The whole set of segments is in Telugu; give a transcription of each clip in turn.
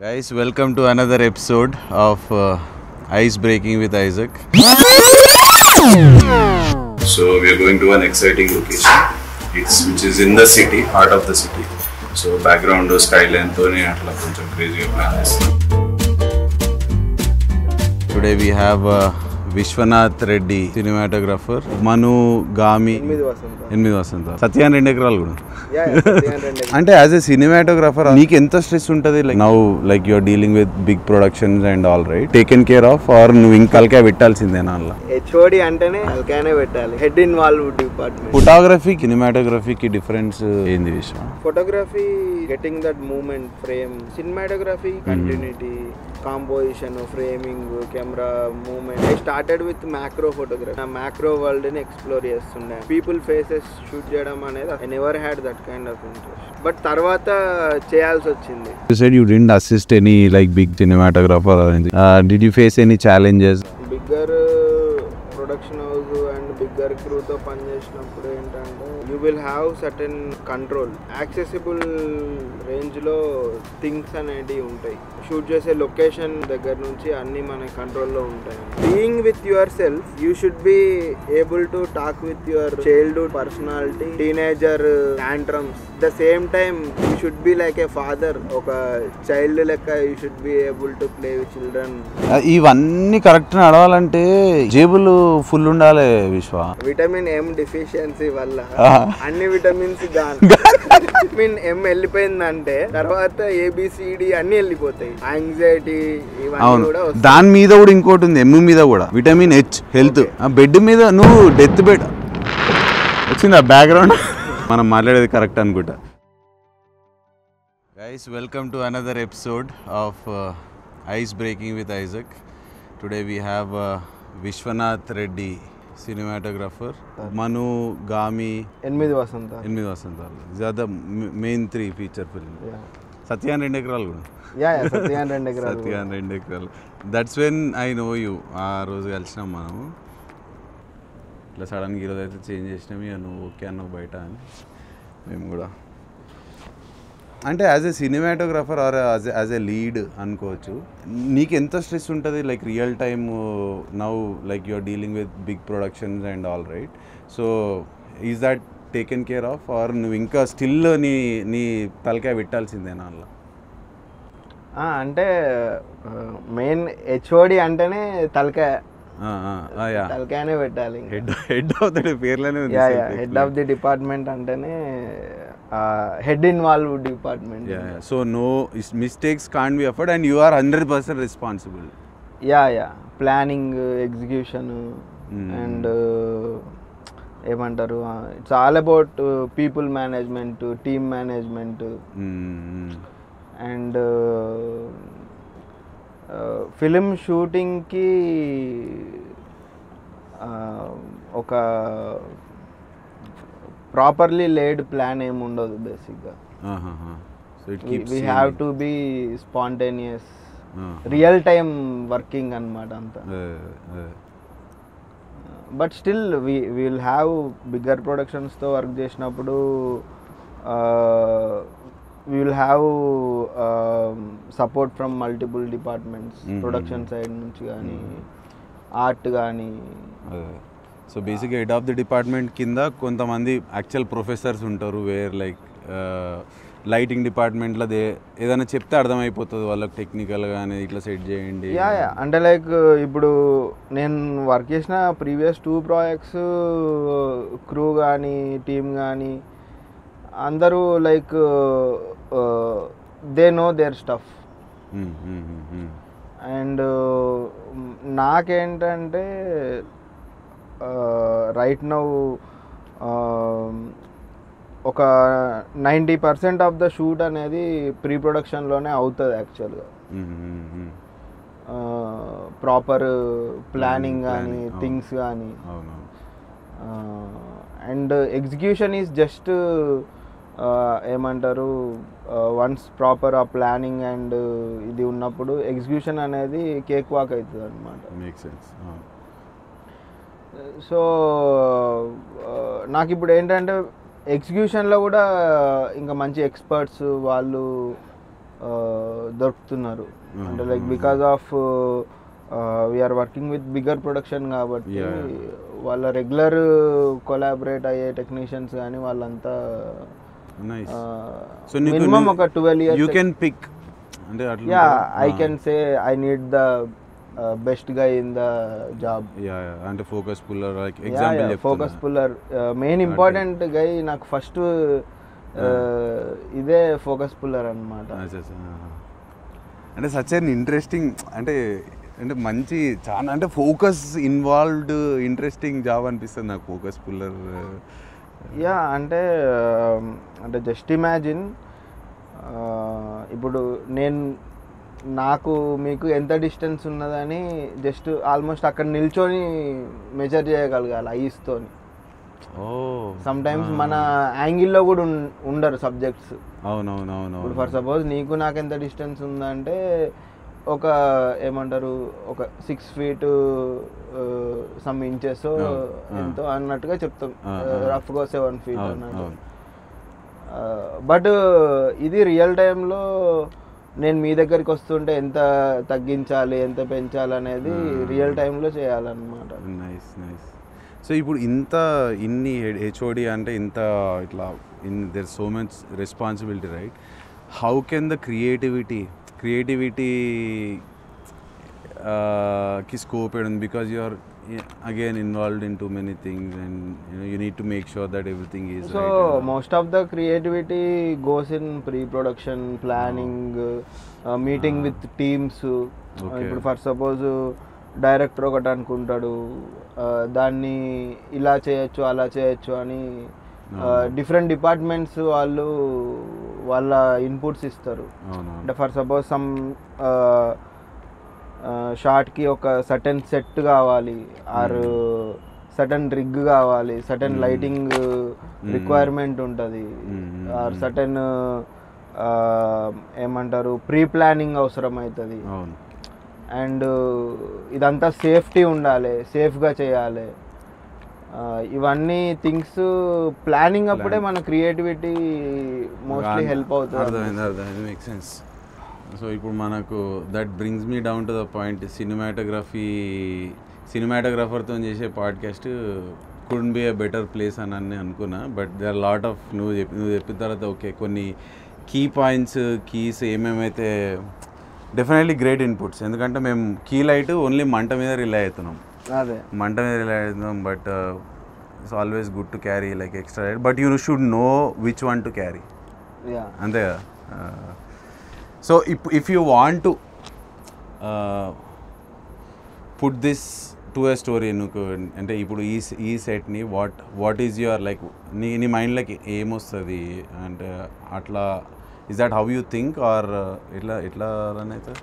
Guys, welcome to another episode of Ice Breaking with Isaac. So we are going to an exciting location. Which is in the city, heart of the city. So background skyline tone atla koncham crazy plan chestam. Today we have Vishwanath Reddy, cinematographer. Manu Gami, 8 Vasanta. Satyan 2 ఎకరాలు కూడా. అంటే యాజ్ ఎ సినిమాటోగ్రాఫర్ నీకు ఎంత స్ట్రెస్ ఉంటుంది like now like you're dealing with big productions and all right taken care of or నువ్వు ఇంకా తలకాయ పెట్టాల్సిందేనా అలా హెచ్ఓడి అంటేనే తలకాయనే పెట్టాలి హెడ్ ఇన్వాల్వ్ డిపార్ట్మెంట్ ఫోటోగ్రఫీ సినిమాటోగ్రఫీకి డిఫరెన్స్ ఏంది విషయం photography getting that moment frame cinematography continuity composition framing camera moment I started with macro photography ఆ మ్యాక్రో వరల్డ్ ని ఎక్స్ప్లోర్ చేస్తుండే పీపుల్ ఫేసెస్ షూట్ చేయడం అనేది I never had that kind of interest but తర్వాత చేయాల్సి వచ్చింది. You said you didn't assist any like big cinematographer or anything. Did you face any challenges? Bigger production house and bigger క్రూతో పనిచేసినప్పుడు ఏంటంటే you will have certain control accessible రేంజ్లో థింగ్స్ అనేటివి ఉంటాయి. షూట్ చేసే లొకేషన్ దగ్గర నుంచి అన్నీ మన కంట్రోల్లో ఉంటాయి. Being with yourself you should be able to talk with your childhood personality teenager tantrums the same time you should be like a father ఒక చైల్డ్ లెక్క you should be able to play with children. ఇవన్నీ కరెక్ట్ నడవాలంటే జేబులు ఫుల్ ఉండాలి విశ్వ. విటమిన్ ఎం డిఫిషియన్సీ వల్ల అన్ని విటమిన్స్ విటమిన్ ఎం వెళ్ళిపోయిందంటే తర్వాత ఏబిసిడి అన్ని వెళ్ళిపోతాయి. యాంగ్జైటీ ఇవన్నీ కూడా దాని మీద కూడా ఇంకోటి ఉంది ఎమ్ మీద కూడా విటమిన్ హెచ్ హెల్త్ బెడ్ మీద నువ్వు డెత్ బెడ్ వచ్చింది ఆ బ్యాక్గ్రౌండ్ మనం మాట్లాడేది కరెక్ట్ అనుకుంటా. Guys welcome to another episode of ice breaking with Isaac. Today we have Vishwanath Reddy, cinematographer. Manu Gami, 8 Vasantalu. These are the main 3 feature films. Yeah. Satyan 2 ఎకరాలు కూడా. Yeah, Satyan 2 ఎకరాలు. Satyan 2 ఎకరాలు. That's when I know you. ఆ రోజు కలిసినాం మనము. ఇట్లా సడన్గా ఈరోజు అయితే చేంజ్ చేసినాం ఇక నువ్వు ఓకే అన్నావు బయట అని మేము కూడా అంటే as a cinematographer or as a lead అనుకోవచ్చు. నీకు ఎంత స్ట్రెస్ ఉంటుంది like real time now like you're dealing with big productions and all right so is that taken care of or నువ్వు ఇంకా స్టిల్ నీ తలకాయ పెట్టాల్సిందేనా అలా అంటే మెయిన్ హెచ్ఓడి అంటేనే తలకాయనే పెట్టాలి. హెడ్ ఆఫ్ ది పేర్లోనే ఉంది. హెడ్ ఆఫ్ ది డిపార్ట్మెంట్ అంటేనే head involved department. So no mistakes can't be afforded and you are 100% responsible. Planning, execution and ఏమంటారు it's all about people management team management and film షూటింగ్కి ఒక ప్రాపర్లీ లేడ్ ప్లాన్ ఏమి ఉండదు బేసిక్గా. We have to be spontaneous real time working అనమాట అంతా. But still we will have bigger ప్రొడక్షన్స్తో వర్క్ చేసినప్పుడు we will have support from multiple departments production side నుంచి కానీ ఆర్ట్ కానీ. సో బేసిక్గా హెడ్ ఆఫ్ ది డిపార్ట్మెంట్ కింద కొంతమంది యాక్చువల్ ప్రొఫెసర్స్ ఉంటారు వేర్ లైక్ లైటింగ్ డిపార్ట్మెంట్లో ఏదైనా చెప్తే అర్థమైపోతుంది వాళ్ళకి టెక్నికల్గా కానీ ఇట్లా సెట్ చేయండి. అంటే లైక్ ఇప్పుడు నేను వర్క్ చేసిన ప్రీవియస్ 2 ప్రాజెక్ట్స్ క్రూ కానీ టీమ్ కానీ అందరూ like they know their stuff. And నాకేంటంటే రైట్ నౌ ఒక 90% ఆఫ్ ద షూట్ అనేది ప్రీ ప్రొడక్షన్లోనే అవుతుంది యాక్చువల్గా. ప్రాపర్ ప్లానింగ్ కానీ థింగ్స్ కానీ అండ్ ఎగ్జిక్యూషన్ ఈజ్ జస్ట్ ఏమంటారు once proper ah planning and ఇది ఉన్నప్పుడు ఎగ్జిక్యూషన్ అనేది కేక్ వాక్ అవుతుంది అనమాట. సో నాకు ఇప్పుడు ఏంటంటే ఎగ్జిక్యూషన్లో కూడా ఇంకా మంచి ఎక్స్పర్ట్స్ వాళ్ళు దొరుకుతున్నారు. అంటే like because of we are working with bigger production కాబట్టి వాళ్ళ రెగ్యులర్ కొలాబరేట్ అయ్యే టెక్నీషియన్స్ కానీ వాళ్ళంతా మినిమం ఒక 12 years. యూ కెన్ పిక్ అంటే yeah I can say I need the best guy in the job. అంటే focus puller like example focus puller main important guy నాకు ఫస్ట్ ఇదే ఫోకస్ పుల్లర్ అన్నమాట. అంటే సచ్ అన్ ఇంట్రెస్టింగ్ అంటే అంటే మంచి చాలా అంటే ఫోకస్ ఇన్వాల్వ్డ్ ఇంట్రెస్టింగ్ జాబ్ అనిపిస్తుంది నాకు ఫోకస్ పుల్లర్. యా అంటే అంటే జస్ట్ ఇమాజిన్ ఇప్పుడు నాకు మీకు ఎంత డిస్టెన్స్ ఉన్నదని జస్ట్ ఆల్మోస్ట్ అక్కడ నిల్చొని మెజర్ చేయగలగాలి ఐస్తోని. సమ్ టైమ్స్ మన యాంగిల్లో కూడా ఉండరు సబ్జెక్ట్స్. అవునవునవును. ఇప్పుడు ఫర్ సపోజ్ నీకు నాకు ఎంత డిస్టెన్స్ ఉందంటే ఒక ఏమంటారు ఒక 6 feet సమ్ ఇంచెస్ ఎంతో అన్నట్టుగా చెప్తాం, రఫ్గా 7 feet అన్నట్టు. బట్ ఇది రియల్ టైంలో నేను మీ దగ్గరికి వస్తుంటే ఎంత తగ్గించాలి ఎంత పెంచాలి అనేది రియల్ టైంలో చేయాలన్నమాట. Nice nice. సో ఇప్పుడు ఇన్ని హెచ్ఓడి అంటే ఇంత ఇట్లా there so much responsibility right. How can the creativity కి స్కోప్ ఉంది because you are again involved in too many things and you need to make sure that everything is so right. Most of the creativity goes in pre-production planning, meeting with teams. ఇప్పుడు ఫర్ సపోజ్ డైరెక్టర్ ఒకటి అనుకుంటాడు దాన్ని ఇలా చేయొచ్చు అలా చేయొచ్చు అని డిఫరెంట్ డిపార్ట్మెంట్స్ వాళ్ళు వాళ్ళ ఇన్పుట్స్ ఇస్తారు. అంటే ఫర్ సపోజ్ సమ్ షార్ట్కి ఒక సర్టెన్ సెట్ కావాలి ఆర్ సర్టెన్ రిగ్ కావాలి, సర్టెన్ లైటింగ్ రిక్వైర్మెంట్ ఉంటుంది, ఆర్ సర్టెన్ ఏమంటారు ప్రీ ప్లానింగ్ అవసరం అవుతుంది. అండ్ ఇదంతా సేఫ్టీ ఉండాలి, సేఫ్గా చేయాలి. ఇవన్నీ థింగ్స్ ప్లానింగ్ అప్పుడే మన క్రియేటివిటీ మోస్ట్లీ హెల్ప్ అవుతుంది. Make sense. సో ఇప్పుడు మనకు that brings me down to the point, సినిమాటోగ్రాఫర్తో చేసే podcast couldn't be a better place అని అనుకున్నా. But they are lot of నువ్వు చెప్పిన తర్వాత ఓకే కొన్ని కీస్ ఏమేమైతే డెఫినెట్లీ గ్రేట్ ఇన్పుట్స్. ఎందుకంటే మేము కీ లైట్ ఓన్లీ మంట మీద రిలై అవుతున్నాం, but it's always good to carry like extra light, but you should know which one to carry, అంతే కదా. So if you want to put this to a story, అంటే ఇప్పుడు ఈ సెట్ని వాట్ ఈజ్ యువర్ లైక్ నీ మైండ్లోకి ఏమొస్తుంది అంటే అట్లా is that how you think are ఎట్లా రన్ అవుతుంది?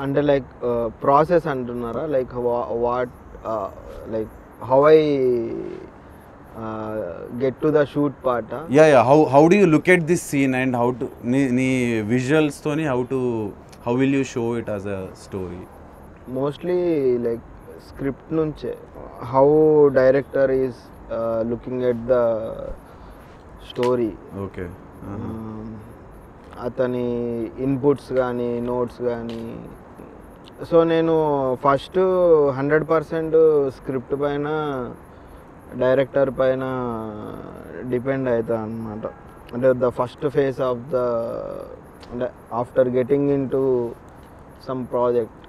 అంటే లైక్ ప్రాసెస్ అంటున్నారా? Like what like how I get to the shoot part. How do you look at this scene and how to nee visuals toni how will you show it as a story? Mostly like script nunche how director is looking at the story. Okay. అతని ఇన్పుట్స్ కానీ నోట్స్ కానీ. సో నేను ఫస్ట్ 100% స్క్రిప్ట్ పైన డైరెక్టర్ పైన డిపెండ్ అవుతా అనమాట. అంటే the first phase of the అంటే after getting into some project.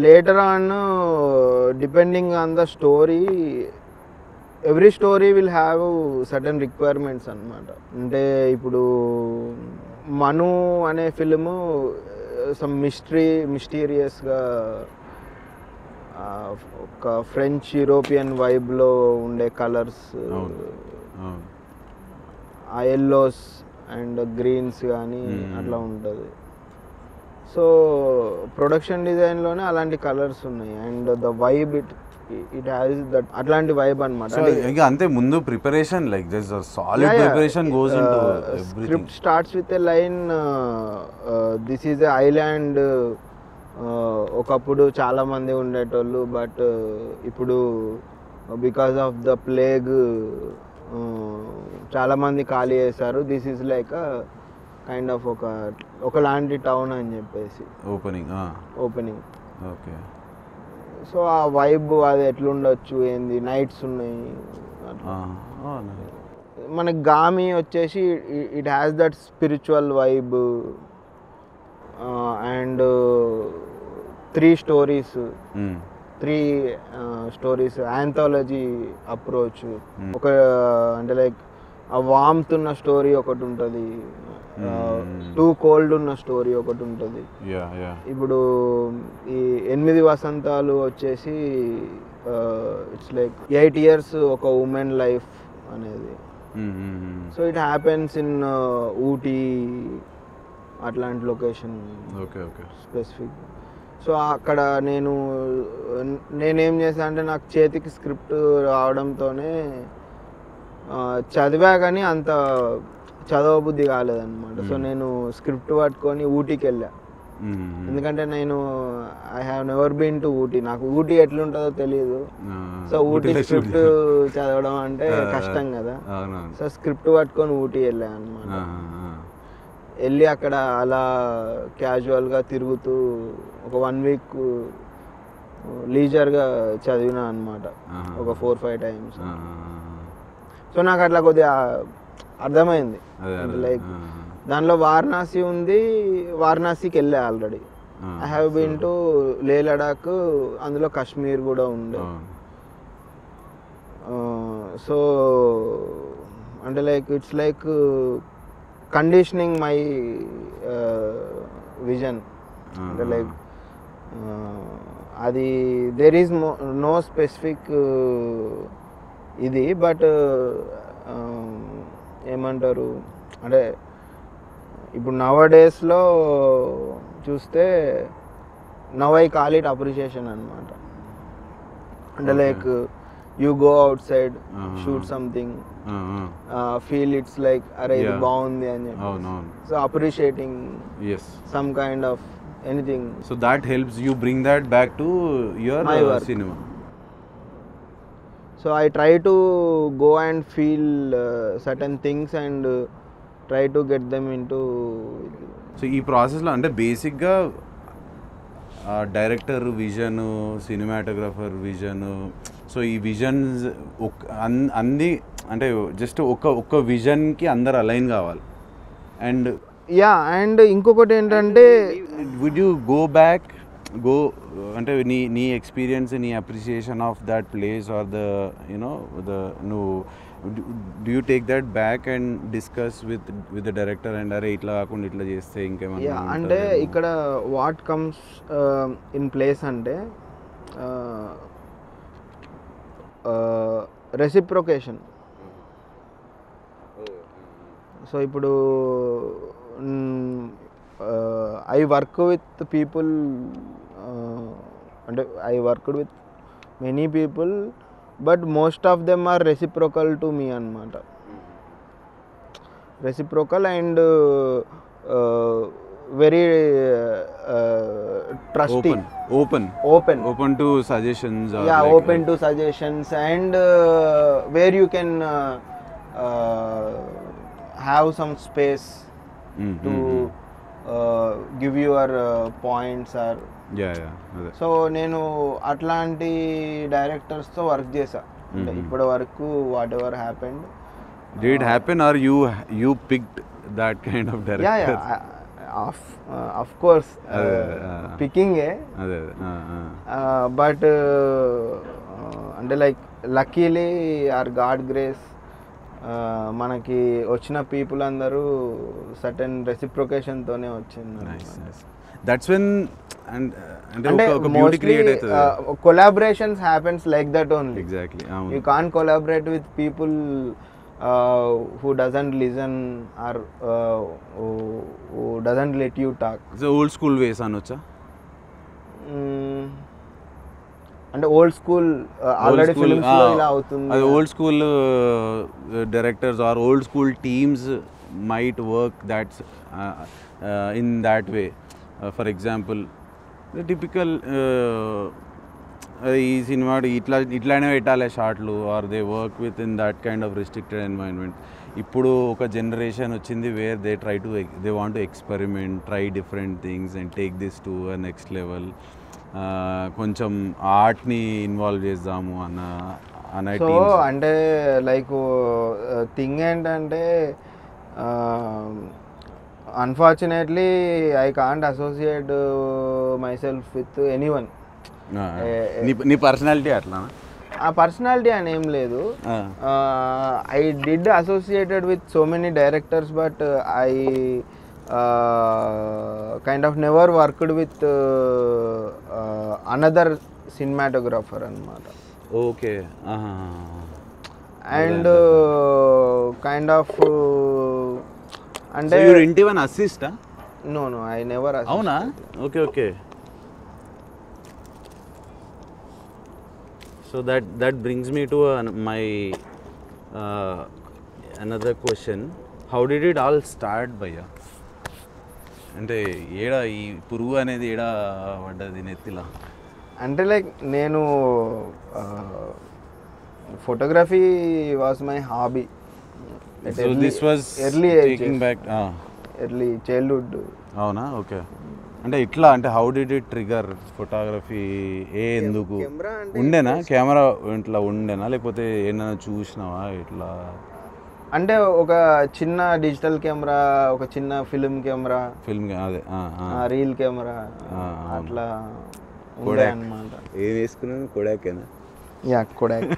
Later on depending on the story, every story will have certain requirements అనమాట. అంటే ఇప్పుడు మను అనే ఫిల్ము సమ్ మిస్టీరియస్గా ఒక ఫ్రెంచ్ యూరోపియన్ వైబ్లో ఉండే కలర్స్, ఆ ఎల్లోస్ అండ్ గ్రీన్స్ కానీ అట్లా ఉంటుంది. సో ప్రొడక్షన్ డిజైన్లోనే అలాంటి కలర్స్ ఉన్నాయి and the vibe it has that అట్లాంటి వైబ్ అనమాట. అంతే ముందు preparation like this solid preparation goes into everything. Script starts with a line this is a island. ఒకప్పుడు చాలామంది ఉండేటోళ్ళు, బట్ ఇప్పుడు బికాస్ ఆఫ్ ద ప్లేగ్ చాలామంది ఖాళీ చేశారు, this is like kind of ఒకలాంటి టౌన్ అని చెప్పేసి ఓపెనింగ్. ఓకే. సో ఆ వైబ్ అది ఎట్లుండొచ్చు, ఏంది, నైట్స్ ఉన్నాయి. మనకి గామి వచ్చేసి it has that spiritual vibe and 3 stories anthology approach. ఒక అంటే లైక్ ఆ వామ్త్ ఉన్న స్టోరీ ఒకటి ఉంటుంది, టూ కోల్డ్ ఉన్న స్టోరీ ఒకటి ఉంటుంది. ఇప్పుడు ఈ 8 వసంతాలు వచ్చేసి ఇట్స్ లైక్ 8 years ఒక ఉమెన్ లైఫ్ అనేది. So it happens in Ooty అట్లాంటి లొకేషన్ స్పెసిఫిక్. సో అక్కడ నేనేం చేశాను అంటే నాకు చేతికి స్క్రిప్ట్ రావడంతోనే చదివా కానీ అంత చదవబుద్ధి కాలేదన్నమాట. సో నేను స్క్రిప్ట్ పట్టుకొని ఊటీకి వెళ్ళా. ఎందుకంటే నేను I have never been to Ooty, నాకు ఊటీ ఎట్లుంటుందో తెలియదు. సో ఊటీ స్క్రిప్ట్ చదవడం అంటే కష్టం కదా. సో స్క్రిప్ట్ పట్టుకొని ఊటీ వెళ్ళా అనమాట. వెళ్ళి అక్కడ అలా క్యాజువల్గా తిరుగుతూ ఒక 1 week లీజర్గా చదివినా అనమాట, ఒక 4-5 times. సో నాకు అట్లా కొద్దిగా అర్థమైంది, లైక్ దానిలో వారణాసి ఉంది, వారణాసికి వెళ్ళా already. I have been to Leh Ladakh, అందులో కాశ్మీర్ కూడా ఉండే. సో అంటే like it's like conditioning my vision. అంటే లైక్ అది దేర్ ఈజ్ నో స్పెసిఫిక్ ఇది, బట్ ఏమంటారు అంటే ఇప్పుడు నవడేస్లో చూస్తే now I call it appreciation అనమాట. అంటే like you go outside, shoot something, feel it's like అరే ఇది బాగుంది అని చెప్పి. So appreciating some kind of anything. So that helps you bring that back to your cinema. So I try to go and feel certain things and try to get them into. So ఈ ప్రాసెస్లో అంటే బేసిక్గా director vision, cinematographer vision, so ఈ విజన్స్ అన్ని అంటే జస్ట్ ఒక్క విజన్కి అందరు అలైన్ కావాలి. అండ్ ఇంకొకటి ఏంటంటే వుడ్ యూ గో అంటే నీ ఎక్స్పీరియన్స్, నీ appreciation of that place or నువ్వు do you take that back and discuss with the director and అరే ఇట్లా కాకుండా ఇట్లా చేస్తే ఇంకేమన్నా? అంటే ఇక్కడ వాట్ కమ్స్ ఇన్ ప్లేస్ అంటే రెసిప్రొకేషన్. సో ఇప్పుడు ఐ వర్క్ విత్ పీపుల్, అంటే I worked with many people, but most of them are reciprocal to me అన్నమాట. Reciprocal and very trusty, open to suggestions. Open to suggestions, and where you can have some space to give your points or so నేను అట్లాంటి డైరెక్టర్స్తో వర్క్ చేశా. ఇప్పటి వరకు what ever happened. Did it happen or you picked that kind of director? Of course, picking but అంటే like luckily or God grace మనకి వచ్చిన పీపుల్ అందరూ సర్టెన్ రెసిప్రొకేషన్తోనే వచ్చింది. That's when అంటే ఒక బ్యూటీ క్రియేట్ అవుతుంది. Collaborations happens like that only. Exactly. You can't collaborate with people who doesn't listen or who doesn't let you talk. So old school ways అనొచ్చా? అంటే ఓల్డ్ స్కూల్ ఆల్రెడీ ఫిల్మ్స్ లో ఇలా అవుతుంది. అది old school directors or old school teams might work that's in that way. For example, the typical ఈ సినిమా ఇట్లానే పెట్టాలి షార్ట్లు, or they work with in that kind of restricted environment. ఇప్పుడు ఒక జనరేషన్ వచ్చింది where they want to experiment, try different things and take this to next level. కొంచెం ఆర్ట్ని ఇన్వాల్వ్ చేద్దాము అన్న సో అంటే లైక్ థింగ్ ఏంటంటే unfortunately I can't associate myself with anyone. నీ పర్సనాలిటీ అట్లా? ఆ పర్సనాలిటీ అని ఏం లేదు. I did associated with so many directors but I kind of never worked with another cinematographer అన్నమాట. ఓకే. అండ్ కైండ్ ఆఫ్ అంటే ఇంటివన్ అసిస్టా? No I never. అవునా? Okay okay. So that brings me to my another question. How did it all start, భయ్యా? అంటే ఏడా ఈ పురుగు అనేది ఏడా పడ్డది నెత్తిలా? అంటే లైక్ నేను photography was my hobby. So this was taking back early childhood. అవునా? ఓకే. అంటే ఇట్లా అంటే how did it trigger photography? ఎందుకు ఉండేనా కెమెరా ఇంట్లో ఉండేనా, లేకపోతే ఏమైనా చూసినావా ఇట్లా? అంటే ఒక చిన్న డిజిటల్ కెమెరా, ఒక చిన్న ఫిల్మ్ కెమెరా, అదే రీల్ కెమెరా అట్లా ఉండే అన్నమాట. ఏం వేసుకున్నాను? కొడాకేనా? Yeah Kodak.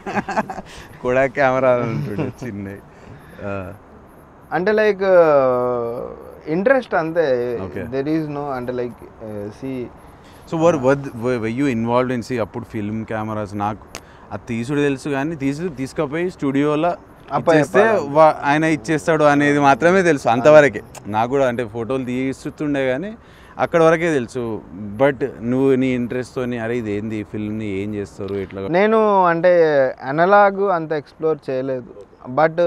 కొడాక్ కెమెరా ఉంటుండే చిన్న. అంటే లైక్ ఇంట్రెస్ట్ అంతే. దెర్ ఈజ్ నో అంటే లైక్ సి. So were you involved in సి అప్పుడు ఫిల్మ్ కెమెరాస్? నాకు అది తీసుడు తెలుసు కానీ తీసుకుపోయి స్టూడియోలో ఇచ్చేస్తే ఆయన ఇచ్చేస్తాడు అనేది మాత్రమే తెలుసు, అంతవరకే నాకు కూడా. అంటే ఫోటోలు తీస్తుండే కానీ అక్కడ వరకే తెలుసు. బట్ నువ్వు నీ ఇంట్రెస్ట్తో అరే ఇది ఏంది ఫిల్మ్ని ఏం చేస్తారు ఇట్లా? నేను అంటే అనలాగ్ అంత ఎక్స్ప్లోర్ చేయలేదు. But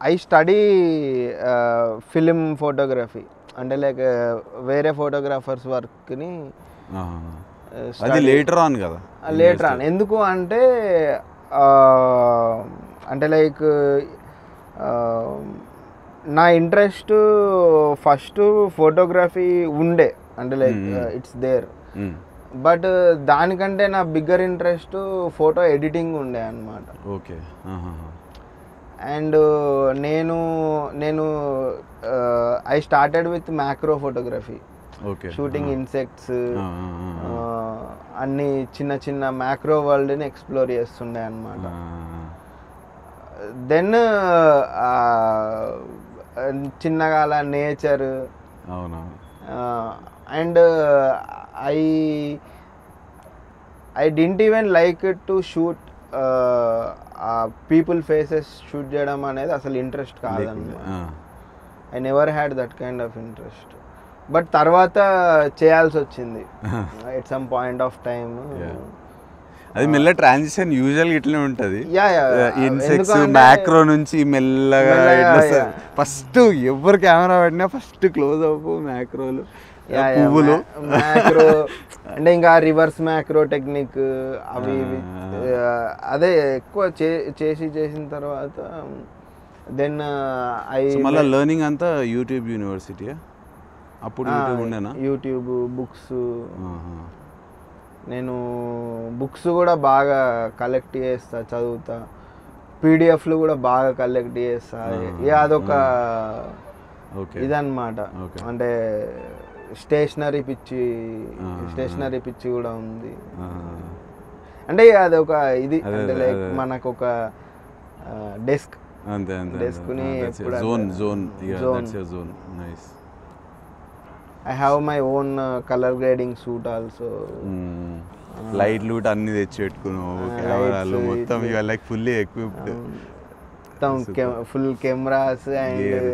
I study film photography. అంటే లైక్ వేరే ఫోటోగ్రాఫర్స్ వర్క్ని అది లేటర్ ఆన్ కదా? Later on. ఎందుకు అంటే అంటే లైక్ నా ఇంట్రెస్ట్ ఫస్ట్ ఫోటోగ్రఫీ ఉండే, అంటే లైక్ ఇట్స్ దేర్. బట్ దానికంటే నా బిగ్గర్ ఇంట్రెస్ట్ ఫోటో ఎడిటింగ్ ఉండే అన్నమాట. ఓకే. అండ్ నేను I started with macro photography. Shooting insects, అన్ని చిన్న చిన్న మ్యాక్రో వరల్డ్ని ఎక్స్ప్లోర్ చేస్తుండే అన్నమాట. దెన్ చిన్నగా అలా nature. And I didn't even like to shoot people faces shoot చేయడం అనేది అసలు ఇంట్రెస్ట్ కాదన్నమాట. I never had that kind of interest. But తర్వాత చేయాల్సి వచ్చింది at some point of time. అది మెల్ల ట్రాన్సిషన్ యూజువల్ ఇట్లనే ఉంటుంది. ఇన్సెక్ట్స్ మ్యాక్రో నుంచి మెల్లగా ఫస్ట్ ఎవరు కెమెరా పడినా ఫస్ట్ క్లోజ్ అప్ మ్యాక్రోలు, పువ్వులు, మ్యాక్రో. అంటే ఇంకా రివర్స్ మ్యాక్రో టెక్నిక్ అవి అదే ఎక్కువ చేసిన తర్వాత దెన్ మళ్ళీ లెర్నింగ్ అంతా యూట్యూబ్ యూనివర్సిటీ. అప్పుడు ఉండేనా? YouTube, books. నేను బుక్స్ కూడా బాగా కలెక్ట్ చేస్తా, చదువుతా. పీడిఎఫ్లు కూడా బాగా కలెక్ట్ చేస్తా. అదొక ఇదన్నమాట. అంటే స్టేషనరీ పిచ్చి కూడా ఉంది. అంటే అదొక ఇది, అంటే లైక్ మనకు ఒక డెస్క్, డెస్క్ని I have my own color grading suit also. Light లూట్ అన్ని తెచ్చి పెట్టుకున్నావు, కెమెరాలు మొత్తం ఇక లైక్ ఫుల్లీ ఎక్విప్డ్. మొత్తం full cameras and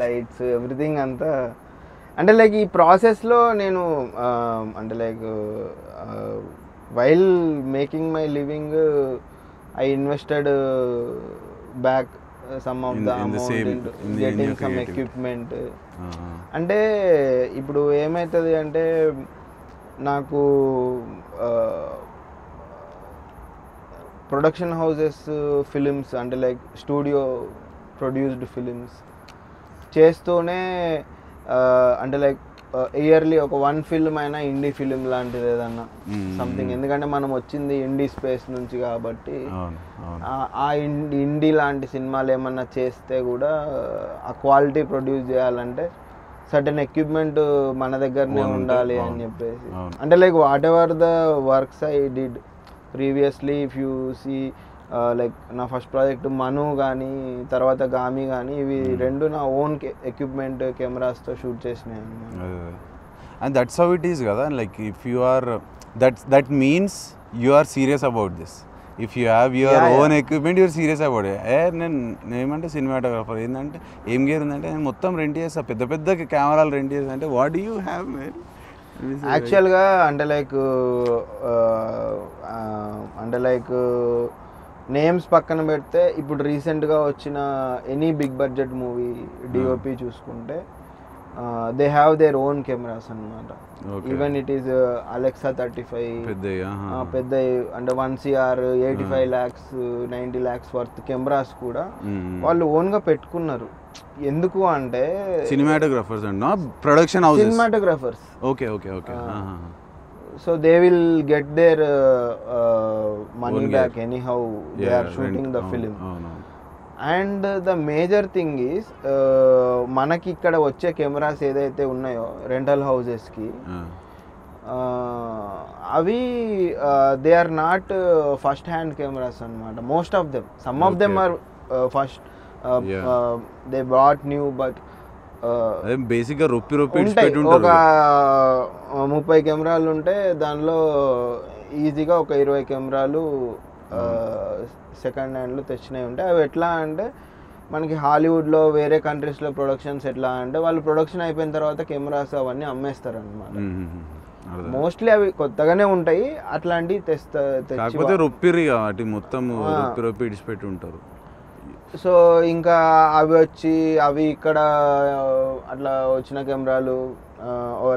lights everything అంతా. అంటే లైక్ ఈ ప్రాసెస్లో నేను అంటే like while making my living I invested back some of the amount in getting some equipment. అంటే ఇప్పుడు ఏమవుతుంది అంటే నాకు ప్రొడక్షన్ హౌసెస్ ఫిలిమ్స్ అంటే లైక్ స్టూడియో ప్రొడ్యూస్డ్ ఫిలిమ్స్ చేస్తూనే అంటే లైక్ ఇయర్లీ ఒక 1 ఫిల్మ్ అయినా ఇండీ ఫిలిం లాంటిది ఏదన్నా సంథింగ్, ఎందుకంటే మనం వచ్చింది ఇండీ స్పేస్ నుంచి కాబట్టి ఆ ఇండీ లాంటి సినిమాలు ఏమన్నా చేస్తే కూడా ఆ క్వాలిటీ ప్రొడ్యూస్ చేయాలంటే సర్టెన్ ఎక్విప్మెంట్ మన దగ్గరనే ఉండాలి అని చెప్పేసి. అంటే like whatever the works I did previously, if you see like నా ఫస్ట్ ప్రాజెక్ట్ మను కానీ తర్వాత గామి కానీ ఇవి రెండు నా ఓన్ ఎక్విప్మెంట్ కెమెరాస్తో షూట్ చేసినాయి అన్నమాట. And that's how it is కదా. Like if you are that means you are serious about this. If you have your own equipment you're serious about it. నేను ఏమంటే సినిమాటోగ్రాఫర్ ఏంటంటే ఏం గేర్ ఉందంటే నేను మొత్తం రెంట్ చేస్తా, పెద్ద పెద్ద కెమెరాలు రెంట్ చేస్తా. అంటే what do you have man యాక్చువల్గా అంటే లైక్ నేమ్స్ పక్కన పెడితే ఇప్పుడు రీసెంట్గా వచ్చిన any big budget movie DOP చూసుకుంటే they have their own cameras అన్నమాట. ఈవెన్ ఇట్ ఈస్ అలెక్సా 35 పెద్ద అంటే 1 CR 85 lakhs 90 lakhs worth cameras కూడా వాళ్ళు ఓన్గా పెట్టుకున్నారు. ఎందుకు అంటే cinematographers and production houses, cinematographers. Okay okay okay. So they will get their money back anyhow they are shooting the film. And the major thing is మనకి ఇక్కడ వచ్చే కెమెరాస్ ఏదైతే ఉన్నాయో రెంటల్ హౌసెస్కి అవి they are not first hand cameras అన్నమాట. Most of them, some of them are first they bought new but బేసిక్గా రొప్పి ఉంటాయి. ఒక 30 కెమెరాలు ఉంటే దానిలో ఈజీగా ఒక 20 కెమెరాలు సెకండ్ హ్యాండ్లో తెచ్చినవి ఉంటాయి. అవి ఎట్లా అంటే మనకి హాలీవుడ్లో వేరే కంట్రీస్లో ప్రొడక్షన్స్ ఎట్లా అంటే వాళ్ళు ప్రొడక్షన్ అయిపోయిన తర్వాత కెమెరాస్ అవన్నీ అమ్మేస్తారు అనమాట. మోస్ట్లీ అవి కొత్తగానే ఉంటాయి, అట్లాంటివి తెచ్చి రొప్పిరి కాబట్టి మొత్తం రొప్పి ఇడిచిపెట్టి ఉంటారు. సో ఇంకా అవి ఇక్కడ అట్లా వచ్చిన కెమెరాలు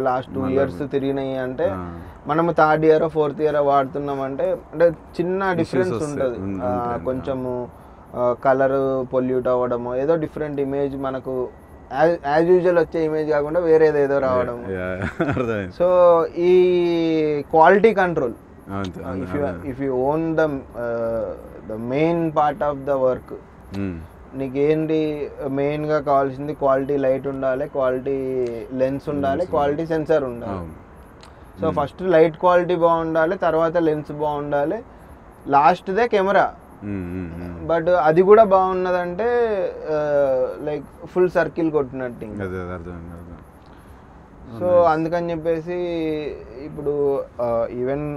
లాస్ట్ 2 years తిరిగినాయి అంటే మనము 3rd year 4th year వాడుతున్నామంటే అంటే చిన్న డిఫరెన్స్ ఉంటుంది. కొంచెము కలర్ పొల్యూట్ అవ్వడము, ఏదో డిఫరెంట్ ఇమేజ్ మనకు యాజ్ యూజువల్ వచ్చే ఇమేజ్ కాకుండా వేరేదేదో రావడం. సో ఈ quality control, if you own the main part of the work, నీకేంటి మెయిన్గా కావాల్సింది క్వాలిటీ లైట్ ఉండాలి, క్వాలిటీ లెన్స్ ఉండాలి, క్వాలిటీ సెన్సార్ ఉండాలి. సో ఫస్ట్ లైట్ క్వాలిటీ బాగుండాలి, తర్వాత లెన్స్ బాగుండాలి, లాస్ట్దే కెమెరా. బట్ అది కూడా బాగున్నదంటే లైక్ ఫుల్ సర్కిల్ కొట్టినట్టు. సో అందుకని చెప్పేసి ఇప్పుడు ఈవెన్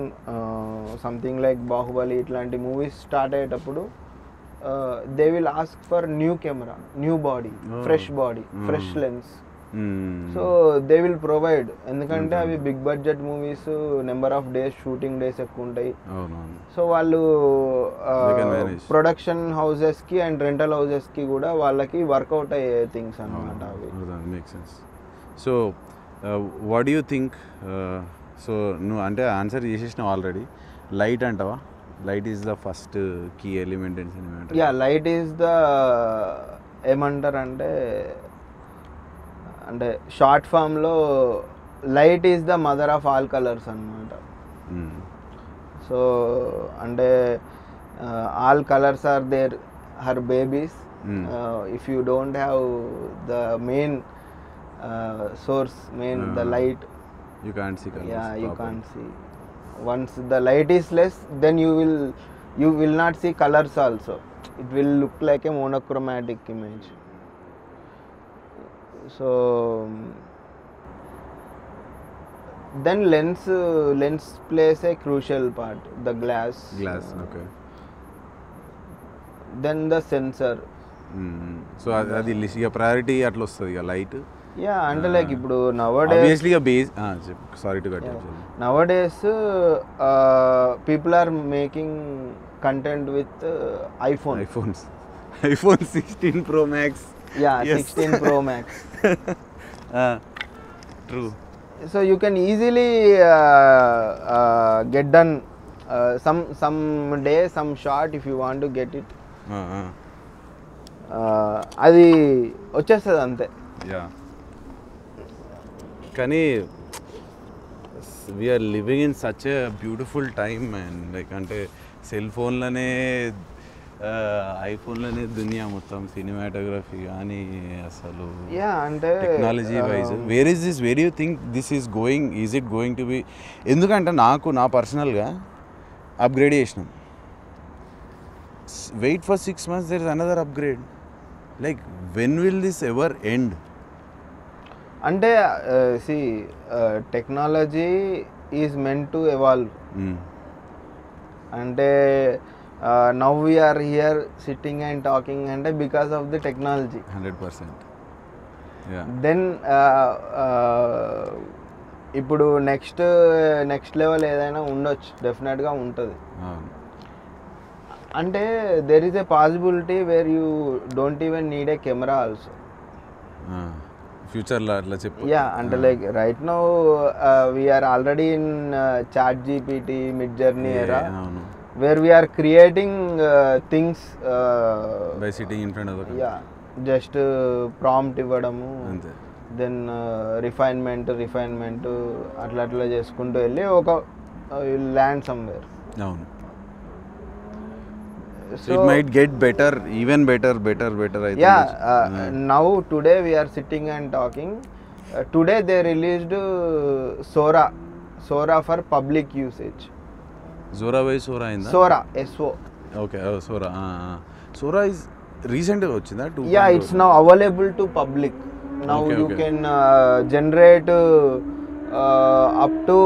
సంథింగ్ లైక్ బాహుబలి ఇట్లాంటి మూవీస్ స్టార్ట్ అయ్యేటప్పుడు they will ask for new camera, new body, fresh body, fresh lens. So they will provide, ఎందుకంటే అవి big budget movies, number of days shooting days ఎక్కువ ఉంటాయి. సో వాళ్ళు ప్రొడక్షన్ హౌసెస్కి అండ్ రెంటల్ హౌసెస్కి కూడా వాళ్ళకి వర్కౌట్ అయ్యే థింగ్స్ అన్నమాట అవి. So what you think? So నువ్వు అంటే ఆన్సర్ చేసేసినావు ఆల్రెడీ. లైట్ అంటావా? Light is the first key element in cinema. Yeah, light is the ఏమంటారు అంటే షార్ట్ ఫామ్లో light is the mother of all colours అన్నమాట. సో అంటే all colours are there her babies. If you don't have the main source, the light, you can't see colors. Yeah, you can't see. Once the light is less, then you will not see colors also. It will look like a monochromatic image. So then lens plays a crucial part. The glass, okay. Then the sensor. So adi liga priority atla ostadi ga light. Yeah, and like ఇప్పుడు nowadays obviously a base sorry to cut you. Nowadays people are making content with iPhones. iPhone 16 Pro Max. Yeah, yes. 16 Pro Max. True. So you can easily get done some day some shot if you want to get it, అది వచ్చేస్తుంది అంతే. యా కానీ we are living in such a beautiful time and like అంటే సెల్ ఫోన్లోనే ఐఫోన్లోనే దునియా మొత్తం సినిమాటోగ్రఫీ కానీ అసలు అంటే technology wise where is this where you think this is going is it going to be? ఎందుకంటే నా పర్సనల్గా అప్గ్రేడ్ చేసినాం, wait for 6 months there is another upgrade. Like when will this ever end? అంటే technology is meant to evolve. అంటే now we're here sitting and talking అంటే because of the technology. 100%. Then ఇప్పుడు నెక్స్ట్ లెవెల్ ఏదైనా ఉండొచ్చు, డెఫినెట్గా ఉంటుంది. అంటే there is a possibility where you don't even need a camera also ఫ్యూచర్లో అట్లా చెప్పు. అంటే like right now we're already in ChatGPT, Midjourney era, where we're creating things by sitting in front of the just prompt ఇవ్వడము, దెన్ రిఫైన్మెంట్ అట్లా చేసుకుంటూ వెళ్ళి ఒక ల్యాండ్ సమ్వేర్. అవును. So it might get better, even better I think. Now today we are sitting and talking. Today they released Sora for public usage. Sora inda? Sora, SO. Okay, Sora. Sora is recently vachindha? It's now available to public. Now you can generate up to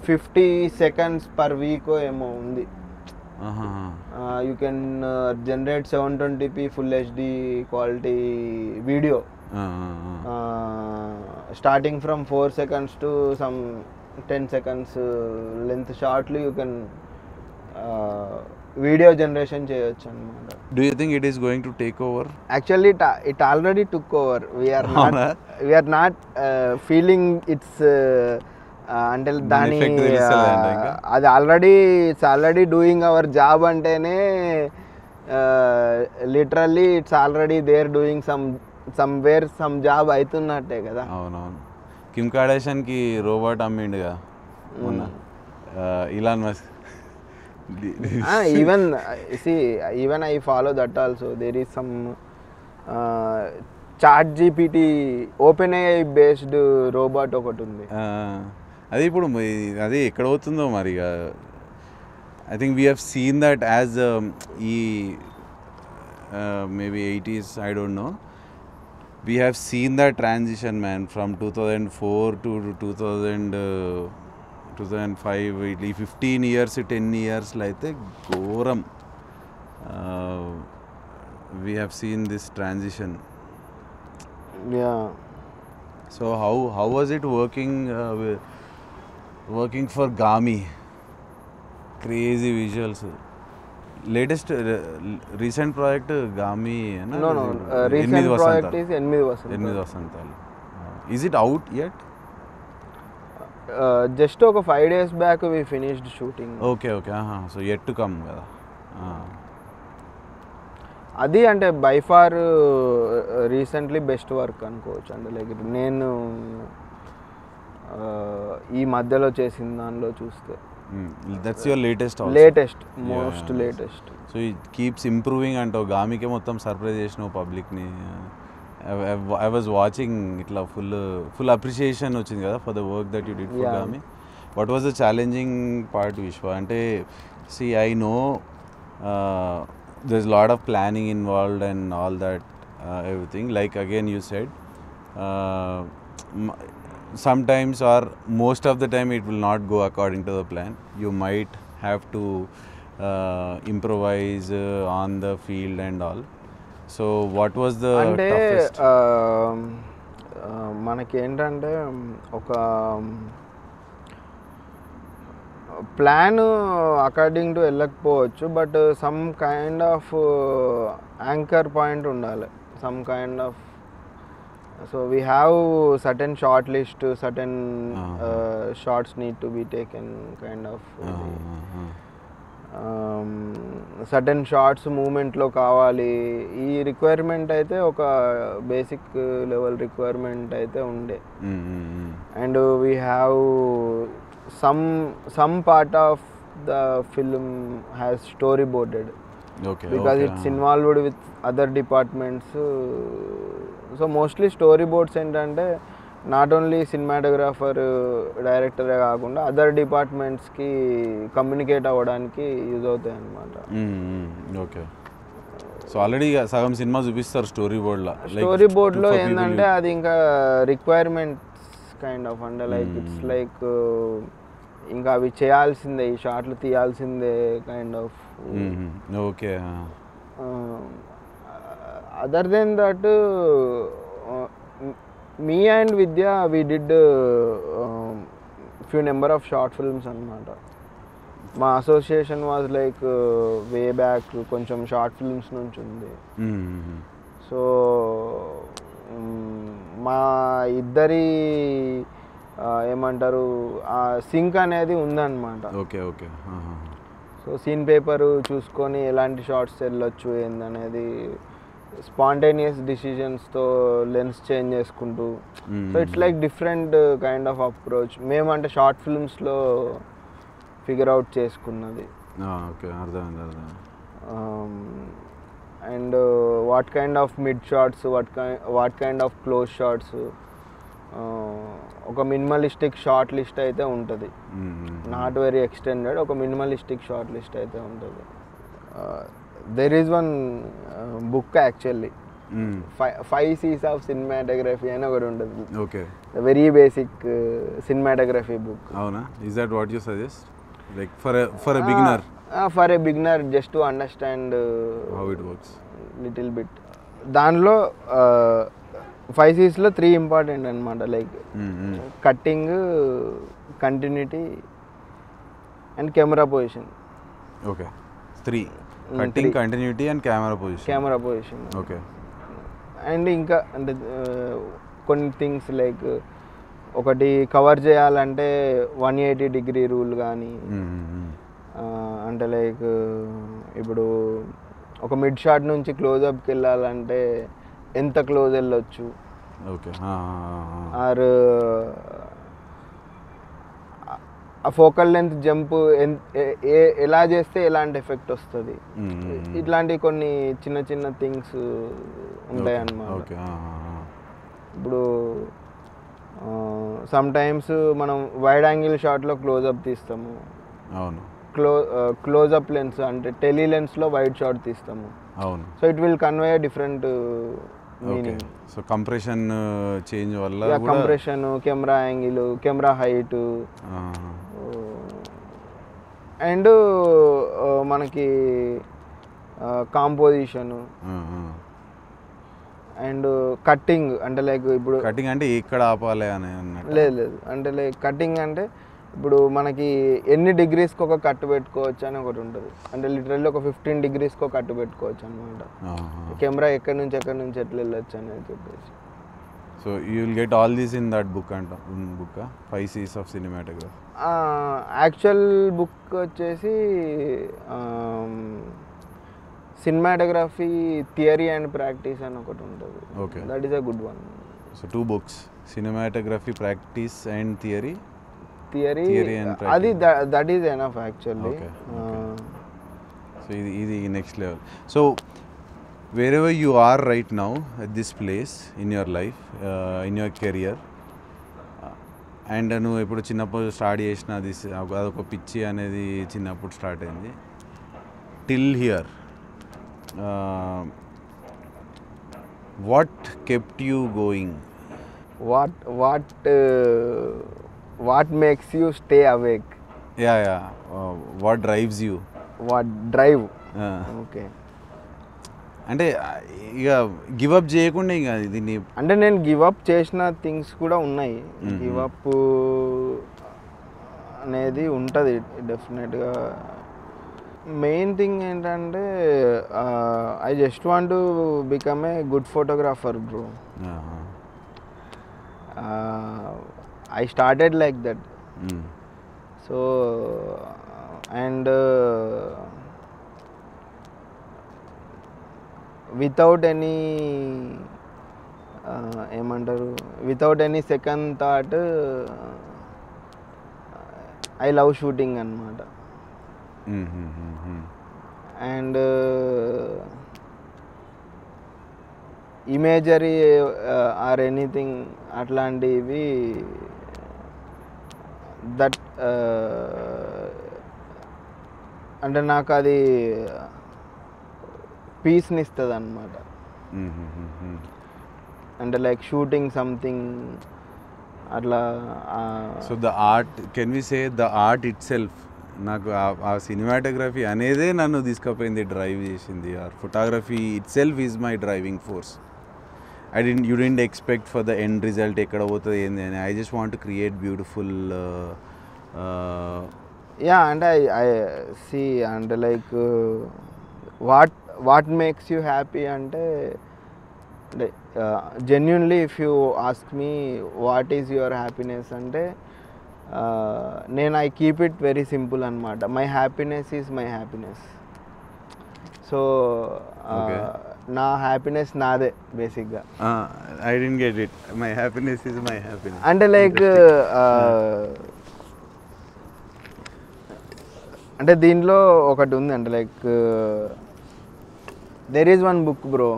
50 seconds per week emo undi. You can generate 720p full HD quality video, starting from 4 seconds to some 10 seconds length shortly you can video generation cheyochu annamata. Do you think it is going to take over? Actually it already took over. We are not feeling its అంటే దాని అది it's already doing our job అంటేనే literally it's already there doing somewhere some job అవుతున్నట్టే కదా. అవునవును. కిమ్ కార్డేషియన్కి రోబోట్ అమ్మిండుగా మొన్న Elon Musk. Even I follow that also. There is some ChatGPT OpenAI based robot ఒకటి ఉంది. అది ఇప్పుడు అది ఎక్కడ అవుతుందో మరి. I think we have seen that as ఈ maybe 80s, I don't know. We have seen that transition man from 2004 to 2005. ఈ 15 years 10 yearsలో అయితే ఘోరం. We have seen this transition. So how was it working for Gami? Crazy visuals. Latest recent project Gami na? No, recent project is 8 Vasantalu. Is it out yet? Just ఒక 5 days back we finished shooting. Okay. So yet to come kada. అది అంటే by far recently best work అనుకోవచ్చు. అంటే లైక్ నేను ఈ మధ్యలో చేసిన దానిలో చూస్తే that's your latest most latest. So it keeps improving అంటావు. గామికే మొత్తం సర్ప్రైజ్ చేసినావు పబ్లిక్ని. ఐ వాజ్ వాచింగ్ ఇట్లా ఫుల్ అప్రిషియేషన్ వచ్చింది కదా for the work that you did for Gaami. What was the challenging part Vishwa? అంటే see I know there's a lot of planning involved and all that everything. Like again you said sometimes or most of the time it will not go according to the plan. You might have to improvise on the field and all. So what was the toughest? మనకి ఏంటంటే ఒక ప్లాన్ అకార్డింగ్ టు వెళ్ళకపోవచ్చు, but some kind of anchor point ఉండాలి. Some kind of So we have certain short list, certain shots need to be taken, kind of. Certain shots మూమెంట్లో కావాలి, ఈ రిక్వైర్మెంట్ అయితే ఒక బేసిక్ లెవెల్ రిక్వైర్మెంట్ అయితే ఉండే. And we have some part of the film has storyboarded because it's involved with other departments. So mostly storyboards ఏంటంటే నాట్ ఓన్లీ సినిమాటోగ్రాఫర్ డైరెక్టరే కాకుండా అదర్ డిపార్ట్మెంట్స్కి కమ్యూనికేట్ అవ్వడానికి యూజ్ అవుతాయి అన్నమాట. ఓకే. సో ఆల్రెడీ సగం సినిమా చూపిస్తారు స్టోరీ బోర్డ్లో. స్టోరీ బోర్డ్లో ఏంటంటే అది ఇంకా రిక్వైర్మెంట్స్ కైండ్ ఆఫ్ అంటే లైక్ ఇట్స్ లైక్ ఇంకా అవి చేయాల్సిందే, ఈ షార్ట్లు తీయాల్సిందే kind of. Okay. Other than that me and Vidya we did few number of short films అన్నమాట. మా association was like way back కొంచెం షార్ట్ ఫిల్మ్స్ నుంచి ఉంది. సో మా ఇద్దరి ఏమంటారు సింక్ అనేది ఉందన్నమాట. Okay okay. So scene paper చూసుకొని ఎలాంటి షార్ట్స్ వెళ్ళొచ్చు ఏందనేది స్పాంటేనియస్ డిసిజన్స్తో లెన్స్ చేంజ్ చేసుకుంటూ. So it's like different kind of approach. మేమంటే షార్ట్ ఫిల్మ్స్లో ఫిగర్ అవుట్ చేసుకున్నది. And what kind of mid shots, what kind of close shots, ఒక మినిమలిస్టిక్ షార్ట్ లిస్ట్ అయితే ఉంటుంది. నాట్ వెరీ ఎక్స్టెండెడ్, ఒక మినిమలిస్టిక్ షార్ట్ లిస్ట్ అయితే ఉంటుంది. There is one book actually, 5 C's of cinematography అని ఒకటి ఉంటుంది. Okay. Very basic cinematography book. అవునా? Is that what you suggest? Like for a beginner? For a beginner, just to understand how it works. Little bit. దానిలో 5 C'sలో 3 ఇంపార్టెంట్ అనమాట. Like cutting, continuity and camera position. Okay. 3 cutting, continuity and camera position. Okay. And ఇంకా అంటే కొన్ని థింగ్స్ లైక్ ఒకటి కవర్ చేయాలంటే 180 డిగ్రీ రూల్ కానీ, అంటే లైక్ ఇప్పుడు ఒక మిడ్ షాట్ నుంచి క్లోజ్అప్కి వెళ్ళాలంటే ఎంత క్లోజ్ వెళ్ళొచ్చు. ఓకే. ఆర్ ఆ ఫోకల్ లెంత్ జంప్ ఎలా చేస్తే ఎలాంటి ఎఫెక్ట్ వస్తుంది, ఇట్లాంటి కొన్ని చిన్న చిన్న థింగ్స్ ఉంటాయి అన్నమాట. ఇప్పుడు సమ్ టైమ్స్ మనం వైడ్ యాంగిల్ షాట్లో క్లోజ్అప్ తీస్తాము. అవును. క్లోజ్అప్ లెన్స్ అంటే టెలీ లెన్స్లో వైడ్ షాట్ తీస్తాము. అవును. So it will convey different meaning. So compression change వల్ల compression, camera angle, camera height, and మనకి కాంపోజిషన్ అండ్ కట్టింగ్. అంటే లైక్ ఇప్పుడు కటింగ్ అంటే ఇక్కడ ఆపాలి అని లేదు, అంటే లైక్ కటింగ్ అంటే ఇప్పుడు మనకి ఎన్ని డిగ్రీస్కి ఒక కట్టు పెట్టుకోవచ్చు అని ఒకటి ఉంటుంది. అంటే లిటరల్లీ ఒక 15 డిగ్రీస్కి ఒక కట్టు పెట్టుకోవచ్చు అనమాట. కెమెరా ఎక్కడి నుంచి ఎట్లా వెళ్ళొచ్చు అనేది చెప్పేసి. So you will get all these in that book అంట. Book 5 C's of cinematography. Actual book వచ్చేసి సినిమాటోగ్రఫీ థియరీ అండ్ ప్రాక్టీస్ అని ఒకటి ఉంటుంది. Okay. That is a good one. So 2 books, cinematography practice and theory. అది that is enough actually. So ఇది next level. So wherever you are right now at this place in your life, in your career, and నువ్వు ఇప్పుడు చిన్నప్పుడు స్టార్ట్ చేసిన అదొక పిచ్చి అనేది చిన్నప్పుడు స్టార్ట్ అయింది till here. What kept you going? What makes you stay awake? What drives you? What drive? Okay. అంటే ఇక గివప్ చేయకుండా ఇక దీన్ని అంటే నేను గివప్ చేసిన థింగ్స్ కూడా ఉన్నాయి. గివప్ అనేది ఉంటుంది డెఫినెట్గా. మెయిన్ థింగ్ ఏంటంటే I just want to become a good photographer bro. I started like that. Mm. So and without any ఏమంటారు, without any second thought I love shooting అనమాట. అండ్ ఇమేజరీ ఆర్ ఎనీథింగ్ అట్లాంటివి దట్ అంటే నాకు అది పీస్ని ఇస్తుంది అనమాట. అంటే లైక్ షూటింగ్ సంథింగ్ అట్లా. So the art, can we say the art itself, నాకు ఆ సినిమాటోగ్రఫీ అనేదే నన్ను తీసుకుపోయింది, డ్రైవ్ చేసింది. Or photography itself is my driving force. You didn't expect for the end result ఎక్కడ పోతుంది ఏంది అని. I just want to create beautiful. Yeah అంటే ఐ సీ అంటే like what makes you happy అంటే genuinely if you ask me what is your happiness అంటే నేను I keep it very simple అనమాట. My happiness is my happiness. So నా హ్యాపీనెస్ నాదే బేసిక్గా. I didn't get it. My happiness is my happiness అంటే లైక్ అంటే దీంట్లో ఒకటి ఉంది అంటే like there is one book bro,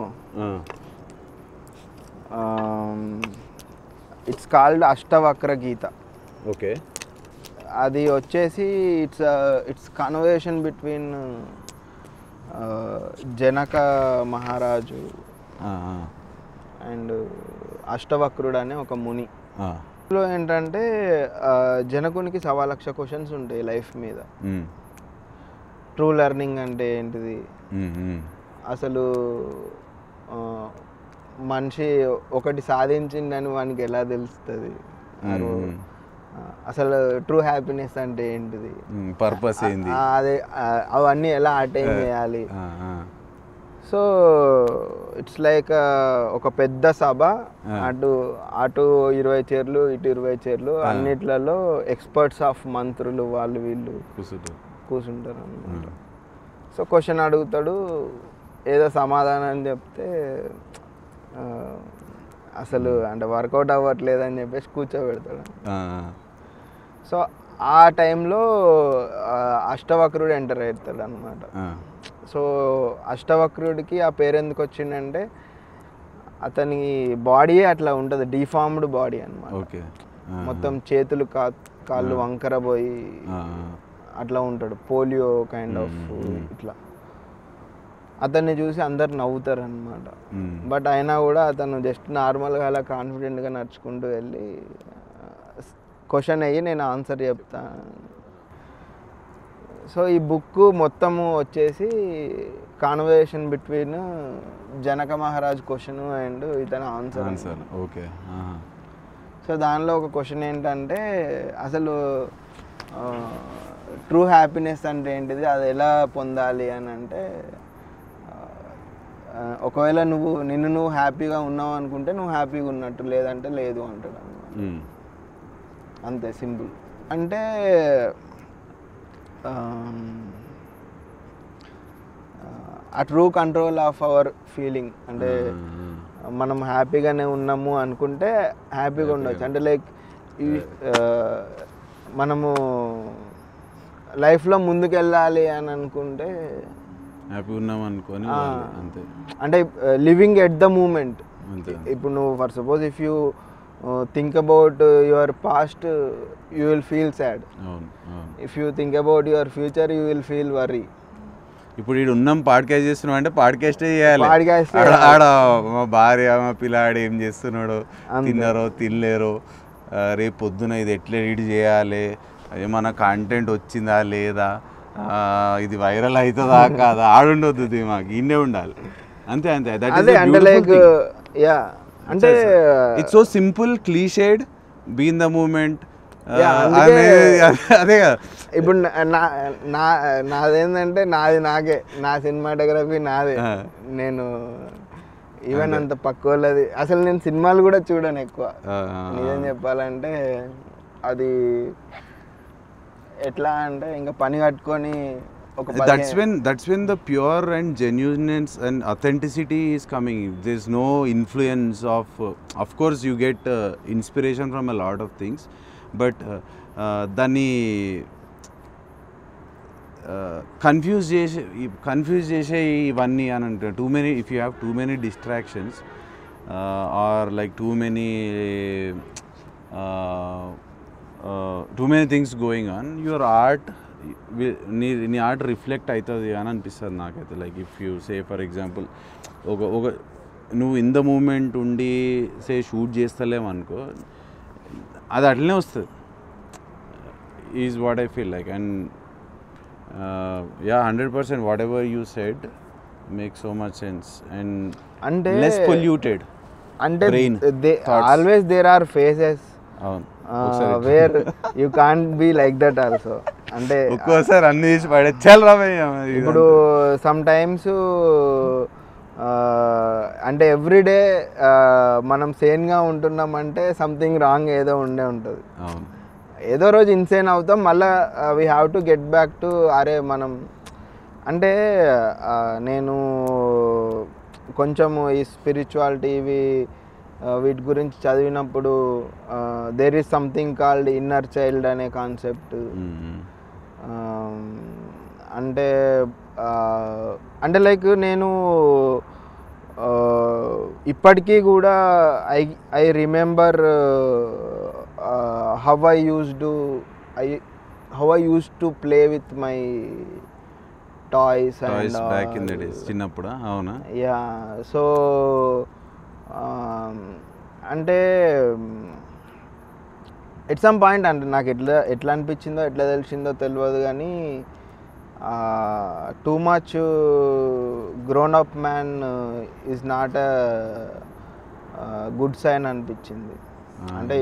it's called Ashtavakra Gita. Okay. అది వచ్చేసి ఇట్స్ కన్వర్సేషన్ బిట్వీన్ జనక మహారాజు అండ్ అష్టవక్రుడు అనే ఒక ముని. ఇందులో ఏంటంటే జనకునికి 1,00,000 క్వశ్చన్స్ ఉంటాయి లైఫ్ మీద. ట్రూ లెర్నింగ్ అంటే ఏంటిది, అసలు మనిషి ఒకటి సాధించిందని వానికి ఎలా తెలుస్తుంది, అసలు ట్రూ హ్యాపీనెస్ అంటే ఏంటిది, పర్పస్ ఏంది, అదే అవన్నీ ఎలా అటైన్ చేయాలి. సో ఇట్స్ లైక్ ఒక పెద్ద సభ, అటు 20 చైర్లు ఇటు 20 చైర్లు, అన్నిట్లలో ఎక్స్పర్ట్స్ ఆఫ్ మంత్రులు వాళ్ళు వీళ్ళు కూర్చుంటారు అన్నమాట. సో క్వశ్చన్ అడుగుతాడు, ఏదో సమాధానం చెప్తే అసలు అంటే వర్కౌట్ అవ్వట్లేదని చెప్పేసి కూర్చోబెడతాడు. సో ఆ టైంలో అష్టవక్రుడు ఎంటర్ అవుతాడు అనమాట. సో అష్టవక్రుడికి ఆ పేరు ఎందుకు వచ్చిందంటే అతని బాడీ అట్లా ఉంటుంది, డిఫార్మ్డ్ బాడీ అనమాట. మొత్తం చేతులు కాళ్ళు వంకర పోయి అట్లా ఉంటాడు, పోలియో కైండ్ ఆఫ్ ఇట్లా. అతన్ని చూసి అందరు నవ్వుతారు అనమాట. బట్ అయినా కూడా అతను జస్ట్ నార్మల్గా అలా కాన్ఫిడెంట్గా నడుచుకుంటూ వెళ్ళి క్వశ్చన్ అయ్యి నేను ఆన్సర్ చెప్తాను. సో ఈ బుక్ మొత్తము వచ్చేసి conversation between Janaka Maharaj question and ఇతని ఆన్సర్. ఓకే. సో దానిలో ఒక క్వశ్చన్ ఏంటంటే అసలు ట్రూ హ్యాపీనెస్ అంటే ఏంటిది, అది ఎలా పొందాలి అని అంటే, ఒకవేళ నువ్వు హ్యాపీగా ఉన్నావు అనుకుంటే నువ్వు హ్యాపీగా ఉన్నట్టు, లేదంటే లేదు అంటాడు అన్నమాట. అంతే సింపుల్. అంటే ఆ true control of our feeling అంటే మనం హ్యాపీగానే ఉన్నాము అనుకుంటే హ్యాపీగా ఉండొచ్చు. అంటే లైక్ మనము లైఫ్లో ముందుకు వెళ్ళాలి అని అనుకుంటే హ్యాపీ ఉన్నాం అనుకొని అంతే. అంటే లివింగ్ ఎట్ ద మూమెంట్. ఇప్పుడు నువ్వు for suppose if you think about your past you will feel sad. If you think about your future you will feel worry. ఇప్పుడు ఇక్కడ ఉన్నాం పాడ్కాస్ట్ చేస్తున్నాం అంటే పాడ్కాస్టే చేయాలి. పాడ్కాస్ట్ ఆడ మా భార్య మా పిల్లాడు ఏం చేస్తున్నాడు, తిన్నారో తినలేరో, రేపు పొద్దున ఇది ఎట్లా ఎడిట్ చేయాలి, ఏమన్నా కంటెంట్ వచ్చిందా లేదా, ఇది వైరల్ అవుతుందా కాదా, ఆడుండొద్దు మాకు ఇన్నే ఉండాలి అంతే అంతే. అంటే లైక్ యా అంటే it's so simple, cliched, be in the moment. అదే కదా ఇప్పుడు నాదేంటంటే నాకే నా సినిమాటోగ్రఫీ నాదే, నేను ఈవెన్ అంత పక్క వాళ్ళది అసలు నేను సినిమాలు కూడా చూడను ఎక్కువ నిజం చెప్పాలంటే. అది ఎట్లా అంటే ఇంకా పని కట్టుకొని ఒక that's when the pure and genuineness and authenticity is coming. There's no influence of course you get inspiration from a lot of things, but దాన్ని కన్ఫ్యూజ్ చేసే ఇవన్నీ అని అంటే too many, if you have too many distractions or like too many things going on, your art నీ ఆర్ట్ రిఫ్లెక్ట్ అవుతుంది అని అనిపిస్తుంది నాకైతే. Like if you say for example ఒక నువ్వు ఇన్ ద మూమెంట్ ఉండి సే షూట్ చేస్తలేమనుకో, అది అట్లనే వస్తుంది, is what I feel like. And yeah, 100% whatever you said makes so much sense and అంటే less polluted అంటే brain always there are phases where you can't be like that also. అంటే ఒక్కోసారి అన్ని తీసి పడేచ్చాలి రా ఇప్పుడు సమ్ టైమ్స్ అంటే ఎవ్రీడే మనం సేన్గా ఉంటున్నామంటే సంథింగ్ రాంగ్ ఏదో ఉండే ఉంటుంది. ఏదో రోజు ఇన్సేన్ అవుతాం, మళ్ళీ we have to get back to అరే మనం అంటే నేను కొంచెము ఈ స్పిరిచువాలిటీ వీటి గురించి చదివినప్పుడు there is something called inner child అనే కాన్సెప్ట్. అంటే అంటే లైక్ నేను ఇప్పటికీ కూడా I remember how I used to play with my toys and back in the days చిన్నప్పుడు. అవునా? యా. సో అంటే ఎట్ సమ్ పాయింట్ అంటే నాకు ఎట్లా అనిపించిందో ఎట్లా తెలిసిందో తెలియదు కానీ too much grown up man is not a good sign అనిపించింది. అంటే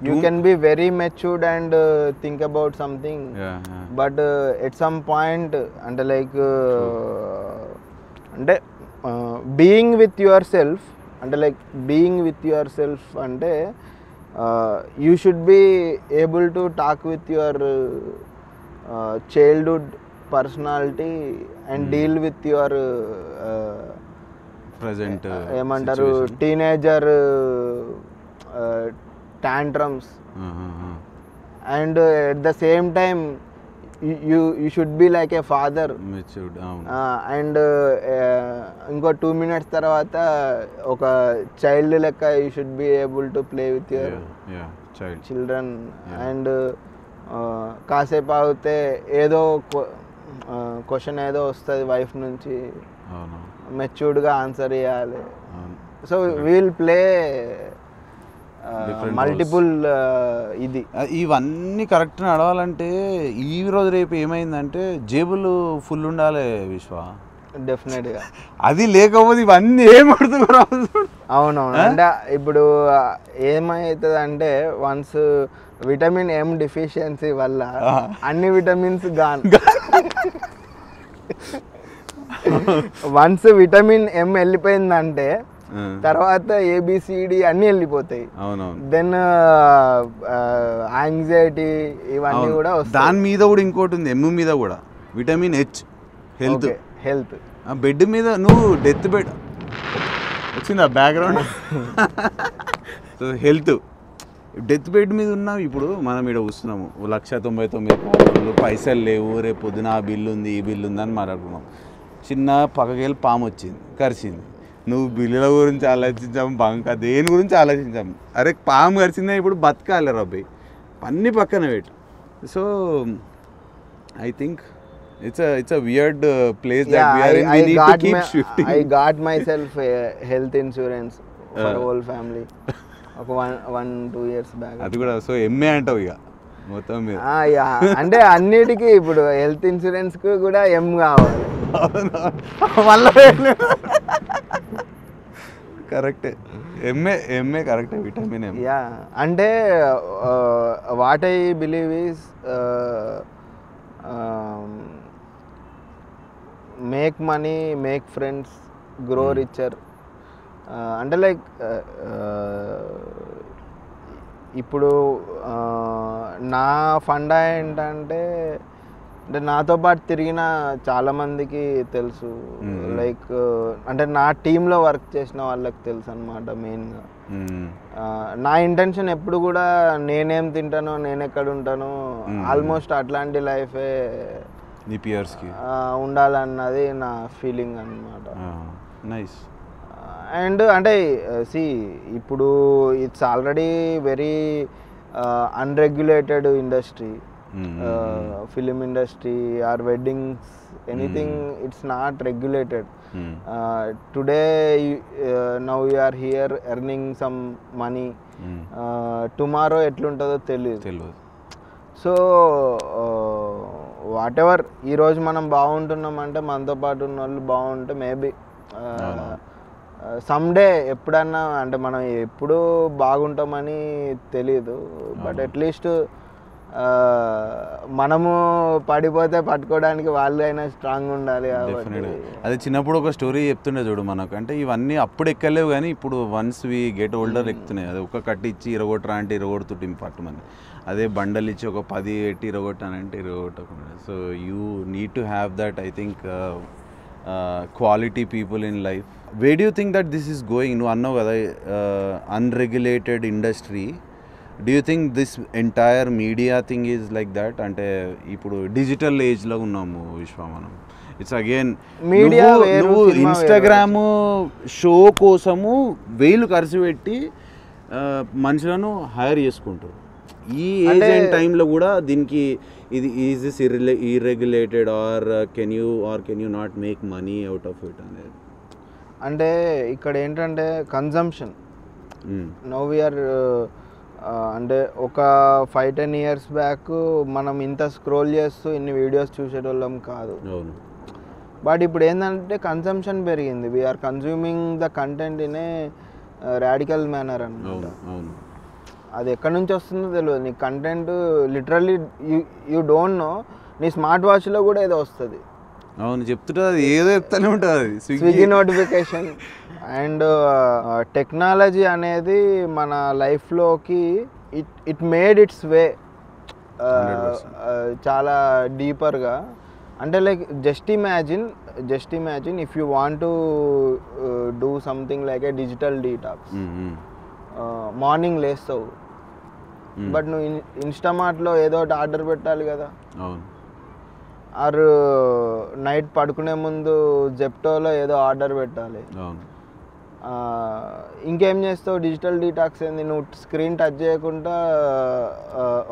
you can be very matured and think about something, but at some point అంటే like అంటే being with yourself అంటే like being with yourself అంటే you should be able to talk with your childhood personality and deal with your present ఏమంటారు teenager tantrums, and at the same time you should be like a father, matured, and ఇంకో 2 minutes తర్వాత ఒక చైల్డ్ లెక్క you should be able to play with your children, and కాసేపు ఆగితే ఏదో క్వశ్చన్ ఏదో వస్తుంది వైఫ్ నుంచి, మెచ్యూర్డ్గా ఆన్సర్ చేయాలి. సో వీల్ ప్లే మల్టిపుల్ ఇది ఇవన్నీ కరెక్ట్ నడవాలంటే ఈ రోజు రేపు ఏమైందంటే జేబులు ఫుల్ ఉండాలి విశ్వ, డెఫినెట్గా. అది లేకపోతే ఇవన్నీ ఏమడుతున్నారు. అవునవును. అంటే ఇప్పుడు ఏమవుతుంది అంటే వన్స్ విటమిన్ ఎం డిఫిషియన్సీ వల్ల అన్ని విటమిన్స్ వన్స్ విటమిన్ ఎం వెళ్ళిపోయిందంటే తర్వాత ఏబిసిడి అన్నీ వెళ్ళిపోతాయి. దెన్ యాంగ్జైటీ ఇవన్నీ కూడా వస్తాయి. దాని మీద కూడా ఇంకోటి ఉంది, ఎమ్ మీద కూడా విటమిన్ హెచ్, హెల్త్. బెడ్ మీద నువ్వు డెత్ బెడ్ వచ్చిందా background, so health death bed మీద ఉన్నావు. ఇప్పుడు మనం ఇక్కడ కూర్చున్నాము, 1,99,000 పైసలు లేవు, రేపు పొద్దున ఆ బిల్లు ఉంది ఈ బిల్లు ఉంది అని మాట్లాడుకున్నాం. చిన్న పక్కకెళ్ళి పాము వచ్చింది కరిచింది, నువ్వు బిల్లుల గురించి ఆలోచించాము, బంక దేని గురించి ఆలోచించాము. అరే పాము కరిచిందా, ఇప్పుడు బతకాలి రబ్బాయి, అన్నీ పక్కన పెట్టు. So I think it's a weird place that we are in. We need to keep shifting. I got myself a health insurance for whole family ఒక 1-2 years back. అది కూడా సో ఎంఏ అంటావు ఇక మొత్తం మీద. అంటే అన్నిటికీ ఇప్పుడు హెల్త్ ఇన్సూరెన్స్ కు కూడా ఎం కావాలి. కరెక్టే, ఎంఏ కరెక్టే, విటమిన్ ఎం. యా, అంటే what I believe is make money, make friends, grow richer. అంటే లైక్ ఇప్పుడు నా ఫండా ఏంటంటే, అంటే నాతో పాటు తిరిగిన చాలామందికి తెలుసు, లైక్ అంటే నా టీంలో వర్క్ చేసిన వాళ్ళకి తెలుసు అనమాట మెయిన్గా. నా ఇంటెన్షన్ ఎప్పుడు కూడా నేనేం తింటానో నేను ఎక్కడ ఉంటానో ఆల్మోస్ట్ అట్లాంటి లైఫే ఉండాలన్నది నా ఫీలింగ్ అనమాట. నైస్. అండ్ అంటే ఇప్పుడు it's already very unregulated industry, film industry or weddings, anything it's not regulated. Today now you are here earning some money, tomorrow ఎట్లుంటుందో తెలియదు. సో వాట్ ఎవర్, ఈరోజు మనం బాగుంటున్నామంటే మనతో పాటు ఉన్న వాళ్ళు బాగుంటే మేబీ సమ్డే ఎప్పుడన్నా, అంటే మనం ఎప్పుడు బాగుంటామని తెలియదు, బట్ అట్లీస్ట్ మనము పడిపోతే పట్టుకోవడానికి వాళ్ళు అయినా స్ట్రాంగ్ ఉండాలి. అది చిన్నప్పుడు ఒక స్టోరీ చెప్తుండే చూడు మనకు, అంటే ఇవన్నీ అప్పుడు ఎక్కలేవు కానీ ఇప్పుడు వన్స్ వి గెట్ ఓల్డర్ ఎక్కుతున్నాయి. అది ఒక కట్టి ఇచ్చి ఇరగొట్టరా అంటే ఇరగొడుతుంటే పట్టుమని, అదే బండలు ఇచ్చి ఒక 10 పెట్టి ఇరగొట్టానంటే ఇరగొట్టకుండా. So you need to have that, I think, quality people in life. Where do you think that this is going? నువ్వు అన్నావు కదా unregulated industry. Do you think this entire media thing is like that? అంటే ఇప్పుడు డిజిటల్ ఏజ్లో ఉన్నాము విశ్వ మనం. ఇట్స్ అగైన్ మీడియా, నువ్వు ఇన్స్టాగ్రామ్ షో కోసము వేలు ఖర్చు పెట్టి మనుషులను హైర్ చేసుకుంటారు. ఈ ఏజ్ అండ్ టైంలో కూడా దీనికి ఇది is this irregulated or can you not make money out of it అనేది. అంటే ఇక్కడ ఏంటంటే కన్జంప్షన్. నౌ వీఆర్ అంటే ఒక 5-10 years బ్యాక్ మనం ఇంత స్క్రోల్ చేస్తూ ఇన్ని వీడియోస్ చూసేటోళ్ళం కాదు. బట్ ఇప్పుడు ఏంటంటే కన్జంప్షన్ పెరిగింది. We are consuming the content in a radical manner అన్నమాట. అది ఎక్కడి నుంచి వస్తుందో తెలియదు. నీ content literally you don't know, నీ స్మార్ట్ వాచ్లో కూడా ఏదో వస్తుంది. అవును, చెప్తుంటుంది, అది ఏదో చెప్తానే ఉంటుంది, స్విగ్గీ నోటిఫికేషన్. అండ్ టెక్నాలజీ అనేది మన లైఫ్లోకి ఇట్ మేడ్ ఇట్స్ వే చాలా డీపర్గా. అంటే like just imagine if you want to do something like a digital detox. Morning లేస్తావు, బట్ నువ్వు ఇన్స్టామార్ట్లో ఏదో ఒకటి ఆర్డర్ పెట్టాలి కదా, ఆర్ నైట్ పడుకునే ముందు జెప్టోలో ఏదో ఆర్డర్ పెట్టాలి. ఇంకేం చేస్తావు? డిజిటల్ డీటాక్స్ ఏంది, నువ్వు స్క్రీన్ టచ్ చేయకుండా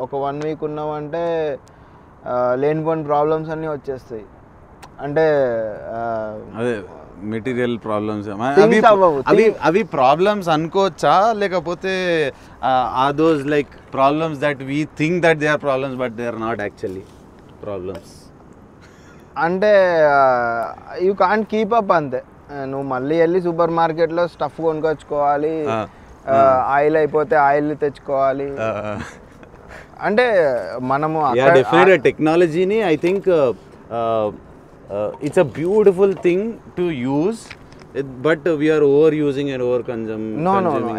ఒక 1 week ఉన్నావంటే లేనిపోని ప్రాబ్లమ్స్ అన్నీ వచ్చేస్తాయి. అంటే అదే మెటీరియల్ ప్రాబ్లమ్స్ అవి ప్రాబ్లమ్స్ అనుకోవచ్చా, లేకపోతే or those like problems that we think that they are problems but they are not actually problems? అంటే యూ కాంట్ కీప్ అప్ అంతే. నువ్వు మళ్ళీ వెళ్ళి సూపర్ మార్కెట్లో స్టఫ్ కొనుక్కొచ్చుకోవాలి, ఆయిల్ అయిపోతే ఆయిల్ తెచ్చుకోవాలి. అంటే మనము టెక్నాలజీని I think it's a beautiful thing to use, but we are overusing and over consuming. No.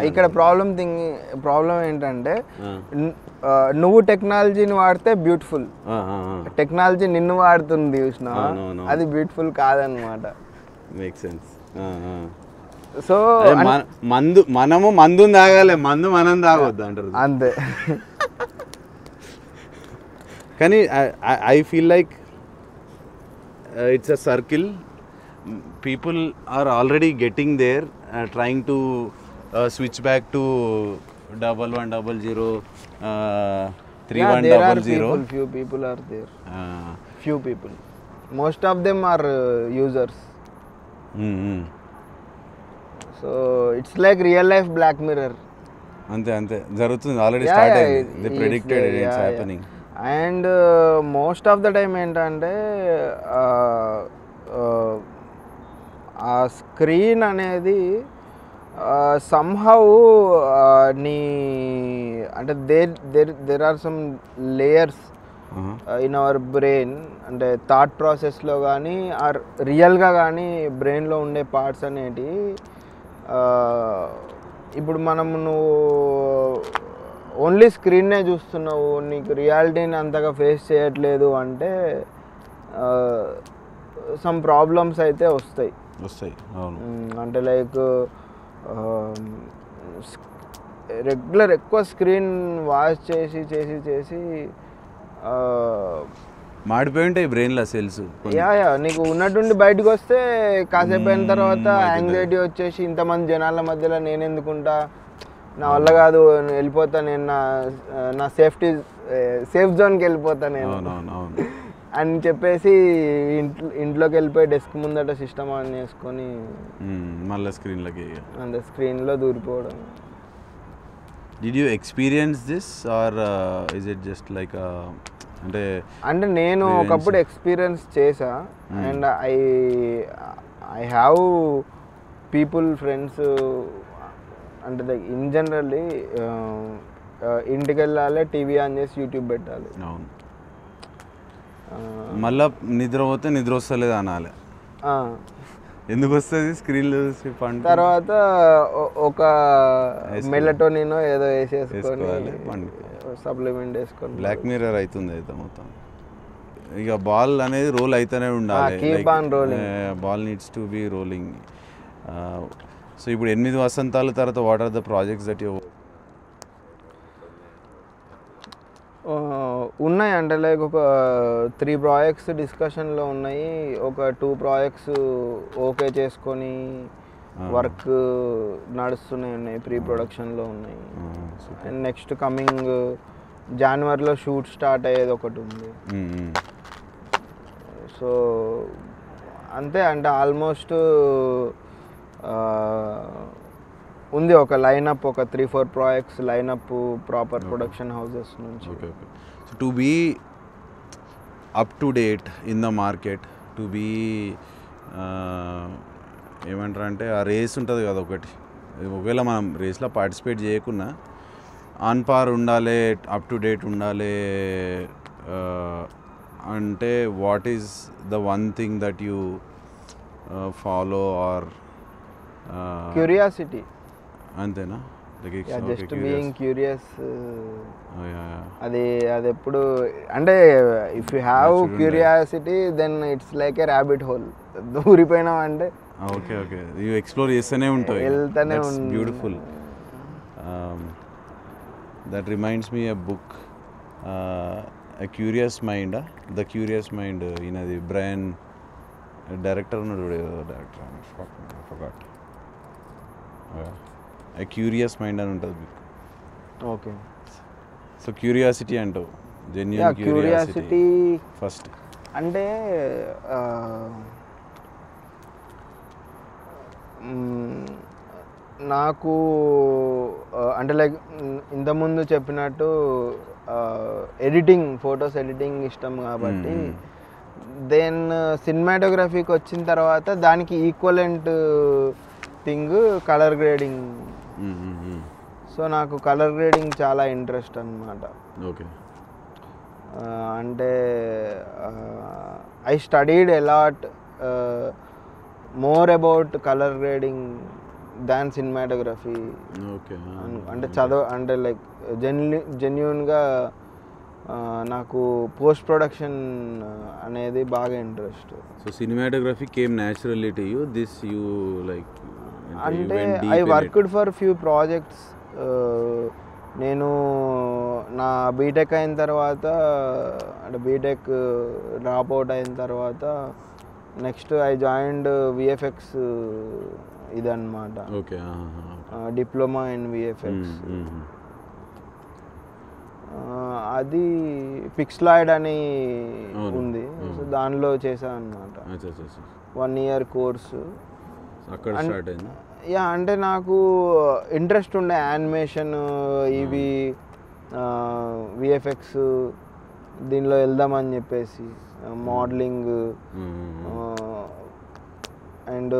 ఇక్కడ ప్రాబ్లం ఏంటంటే నువ్వు టెక్నాలజీని వాడితే బ్యూటిఫుల్, టెక్నాలజీ నిన్ను వాడుతుంది చూసినా, అది బ్యూటిఫుల్ కాదనమాట. Make sense. సో మనము మందు తాగాలి, మందు మనం తాగొద్దు అంటారు అంతే. కానీ I feel like it's a circle. People are already getting there, trying to switch back to 1100 3100. Few people are there. Few people. Most of them are users. So it's like real life Black Mirror. అంతే జరుగుతుంది, ఆల్రెడీ స్టార్ట్ అయింది. They predicted it, it's happening. And most of the time ఏంటంటే ఆ స్క్రీన్ అనేది సమ్హౌ నీ అంటే there are some layers in our brain, అంటే థాట్ ప్రాసెస్లో కానీ ఆర్ రియల్గా కానీ బ్రెయిన్లో ఉండే పార్ట్స్ అనేటివి ఇప్పుడు నువ్వు ఓన్లీ స్క్రీన్నే చూస్తున్నావు, నీకు రియాలిటీని అంతగా ఫేస్ చేయట్లేదు అంటే సమ్ ప్రాబ్లమ్స్ అయితే వస్తాయి. అంటే లైక్ రెగ్యులర్ ఎక్కువ స్క్రీన్ వాచ్ చేసి చేసి చేసి మాడిపోయి ఉంటాయి బ్రెయిన్లో సెల్స్. యా నీకు ఉన్నట్టుండి బయటకు వస్తే కాసేపు అయిన తర్వాత యాంగ్జైటీ వచ్చేసి ఇంతమంది జనాల మధ్యలో నేను ఎందుకుంటా, నా వల్ల కాదు, వెళ్ళిపోతా, నేను నా సేఫ్ జోన్కి వెళ్ళిపోతా నేను అని చెప్పేసి ఇంట్లోకి వెళ్ళిపోయి డెస్క్ ముందట సిస్టమ్ ఆన్ చేసుకొని మళ్ళీ స్క్రీన్లోకి అంతే స్క్రీన్లో దూరిపోవడం. Did you experience this or is it just like అంటే నేను ఒకప్పుడు ఎక్స్పీరియన్స్ చేసా. And I have people friends, అంటే లైక్ ఇన్ జనరల్లీ ఇంటికి వెళ్ళాలి, టీవీ ఆన్ చేసి యూట్యూబ్ పెట్టాలి, మళ్ళీ నిద్ర పోతే నిద్ర వస్తలేదు అనాలి. ఎందుకు వస్తుంది స్క్రీన్లో చూసి తర్వాత ఒక మెలటోనిన్ ఏదో వేసేసుకొని సప్లిమెంట్ వేసుకొని బ్లాక్ మిర్రర్ అవుతుంది అయితే మొత్తం. ఇక బాల్ అనేది రోల్ అయితేనే ఉండాలి, ball needs to be rolling. So ఇప్పుడు 8 వసంతాల తర్వాత what are the projects that you ఉన్నాయి? అంటే లైక్ ఒక 3 ప్రాజెక్ట్స్ డిస్కషన్లో ఉన్నాయి, ఒక 2 ప్రాజెక్ట్స్ ఓకే చేసుకొని వర్క్ నడుస్తున్నాయి, ప్రీ ప్రొడక్షన్లో ఉన్నాయి. అండ్ నెక్స్ట్ కమింగ్ జనవరిలో షూట్ స్టార్ట్ అయ్యేది ఒకటి ఉంది. సో అంతే, అంటే ఆల్మోస్ట్ ఉంది ఒక లైనప్, ఒక 3-4 projects lineup proper production houses నుంచి. Okay okay. So to be up to date in the market, to be ఏమంటారు అంటే ఆ రేస్ ఉంటుంది కదా ఒకటి, ఒకవేళ మనం రేస్లో పార్టిసిపేట్ చేయకున్నా ఆన్ పార్ ఉండాలి, అప్ టు డేట్ ఉండాలి అంటే what is the one thing that you follow or? Curiosity అంతేనా? Just being curious. అది ఎప్పుడు అంటే if you have curiosity then it's like a rabbit hole. దూరిపోయినాం అంటే ఓకే ఓకే, యూ ఎక్స్ప్లోర్ చేస్తూనే ఉంటాయి, వెళ్తూనే beautiful. That reminds me a book, a curious mind, the curious mind. ఈయనది బ్రయన్ డైరెక్టర్ ఉన్నాడు, director forgot, a curious mind అని ఉంటుంది బుక్. ఓకే. సో క్యూరియాసిటీ అంటావు, జెన్యూన్ క్యూరియాసిటీ ఫస్ట్. అంటే నాకు అంటే లైక్ ఇంతకుముందు చెప్పినట్టు ఎడిటింగ్, ఫొటోస్ ఎడిటింగ్ ఇష్టం కాబట్టి దెన్ సినిమాటోగ్రఫీకి వచ్చిన తర్వాత దానికి equivalent thing colour grading. So నాకు కలర్ గ్రేడింగ్ చాలా ఇంట్రెస్ట్ అన్నమాట. ఓకే. అంటే I studied a lot more about colour grading than cinematography. Okay. అంటే అంటే లైక్ జెన్యూన్గా నాకు పోస్ట్ ప్రొడక్షన్ అనేది బాగా interest. So cinematography came naturally to you, this you like? అంటే I worked for few projects. నేను నా బీటెక్ అయిన తర్వాత, అంటే బీటెక్ డ్రాప్ అవుట్ అయిన తర్వాత నెక్స్ట్ ఐ జాయిన్డ్ విఎఫ్ఎక్స్ ఇదన్నమాట. ఓకే. Diploma in VFX. అది పిక్స్లాయిడ్ అని ఉంది, సో దానిలో చేశాను అన్నమాట. 1 year కోర్సు అక్కడ స్టార్ట్ అయింది. యా, అంటే నాకు ఇంట్రెస్ట్ ఉండే యానిమేషన్, ఇవి విఎఫ్ఎక్స్ దీనిలో వెళ్దామని చెప్పేసి, మోడలింగ్. అండ్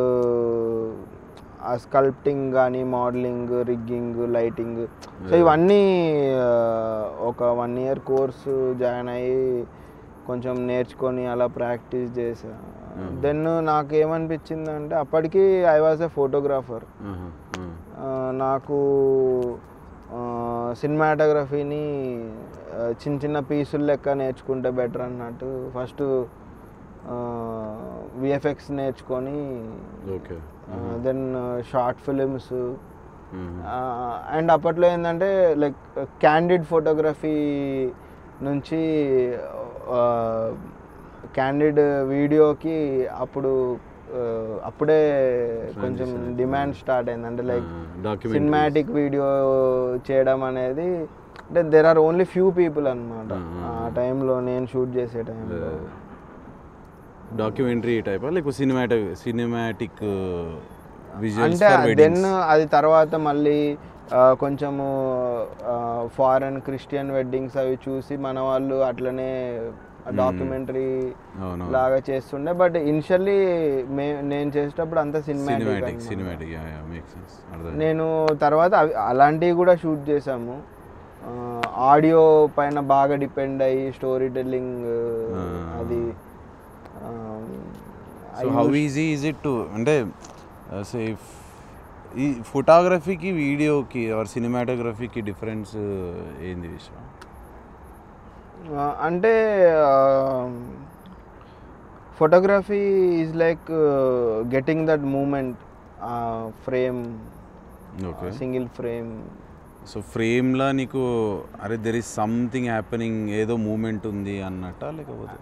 స్కల్ప్టింగ్ కానీ, మోడలింగ్, రిగ్గింగ్, లైటింగ్, సో ఇవన్నీ ఒక 1 year కోర్సు జాయిన్ అయ్యి కొంచెం నేర్చుకొని అలా ప్రాక్టీస్ చేసా. దెన్ నాకేమనిపించిందంటే అప్పటికి ఐ వాజ్ ఎ ఫోటోగ్రాఫర్. నాకు సినిమాటోగ్రఫీని చిన్న చిన్న పీసులు లెక్క నేర్చుకుంటే బెటర్ అన్నట్టు ఫస్ట్ విఎఫ్ఎక్స్ నేర్చుకొని దెన్ షార్ట్ ఫిలిమ్స్. అండ్ అప్పట్లో ఏంటంటే లైక్ క్యాండిడ్ ఫోటోగ్రఫీ నుంచి క్యాండిడ్ వీడియోకి అప్పుడే కొంచెం డిమాండ్ స్టార్ట్ అయింది. అంటే లైక్ సినిమాటిక్ వీడియో చేయడం అనేది అంటే there are only few people అనమాట ఆ టైంలో, నేను షూట్ చేసే టైంలో. డాక్యుమెంటరీ టైప్ లేక సినిమాటిక్ అంటే దెన్ అది తర్వాత మళ్ళీ కొంచెము ఫారెన్ క్రిస్టియన్ వెడ్డింగ్స్ అవి చూసి మన వాళ్ళు అట్లనే డాక్యుమెంటరీ లాగా చేస్తుండే. బట్ ఇనిషియల్లీ నేను చేసేటప్పుడు అంతా సినిమాటిక్. నేను తర్వాత అలాంటివి కూడా షూట్ చేసాము. ఆడియో పైన బాగా డిపెండ్ అయ్యి స్టోరీ టెల్లింగ్ అది. So how easy is it to అంటే సేఫ్ ఈ ఫోటోగ్రఫీకి వీడియోకి ఆర్ సినిమాటోగ్రఫీకి డిఫరెన్స్ ఏంది విషయం? అంటే photography is like getting that moment frame, single frame. So ఫ్రేమ్లో నీకు అరే దెర్ ఈస్ సంథింగ్ హ్యాపెనింగ్, ఏదో మూమెంట్ ఉంది అన్నట్ట లేకపోతే?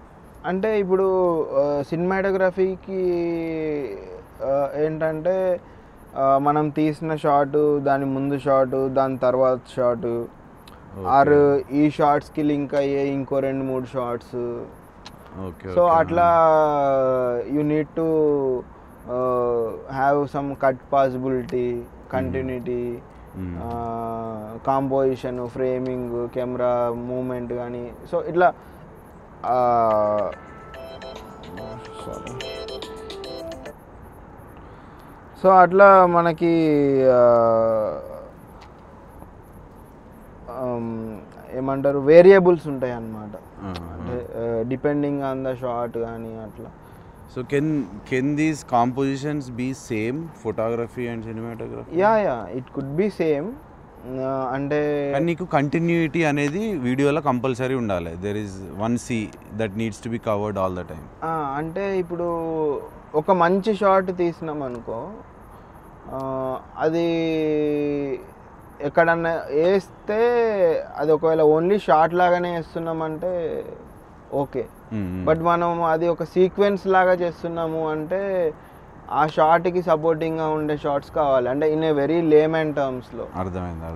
అంటే ఇప్పుడు సినిమాటోగ్రఫీకి ఏంటంటే మనం తీసిన షాటు, దాని ముందు షాటు, దాని తర్వాత షాటు, ఆర్ ఈ షార్ట్స్కి లింక్ అయ్యే ఇంకో 2-3 షార్ట్స్. సో అట్లా you need to have some cut possibility, continuity, composition, framing, camera movement కానీ. సో ఇట్లా సో అట్లా మనకి ఏమంటారు వేరియబుల్స్ ఉంటాయి అన్నమాట, అంటే డిపెండింగ్ ఆన్ ద షాట్ కానీ అట్లా. So can these compositions be same photography and cinematography? Yeah it could be same. అంటే నీకు కంటిన్యూటీ అనేది వీడియోలో కంపల్సరీ ఉండాలి. There is one see that needs to be covered all the time. అంటే ఇప్పుడు ఒక మంచి షాట్ తీసినాం అనుకో, అది ఎక్కడన్నా వేస్తే అది ఒకవేళ ఓన్లీ షార్ట్ లాగానే వేస్తున్నామంటే ఓకే. బట్ మనం అది ఒక సీక్వెన్స్ లాగా చేస్తున్నాము అంటే ఆ షార్ట్కి సపోర్టింగ్గా ఉండే షార్ట్స్ కావాలి. అంటే ఇన్ ఏ వెరీ లేమన్ టర్మ్స్లో అర్థమైంది.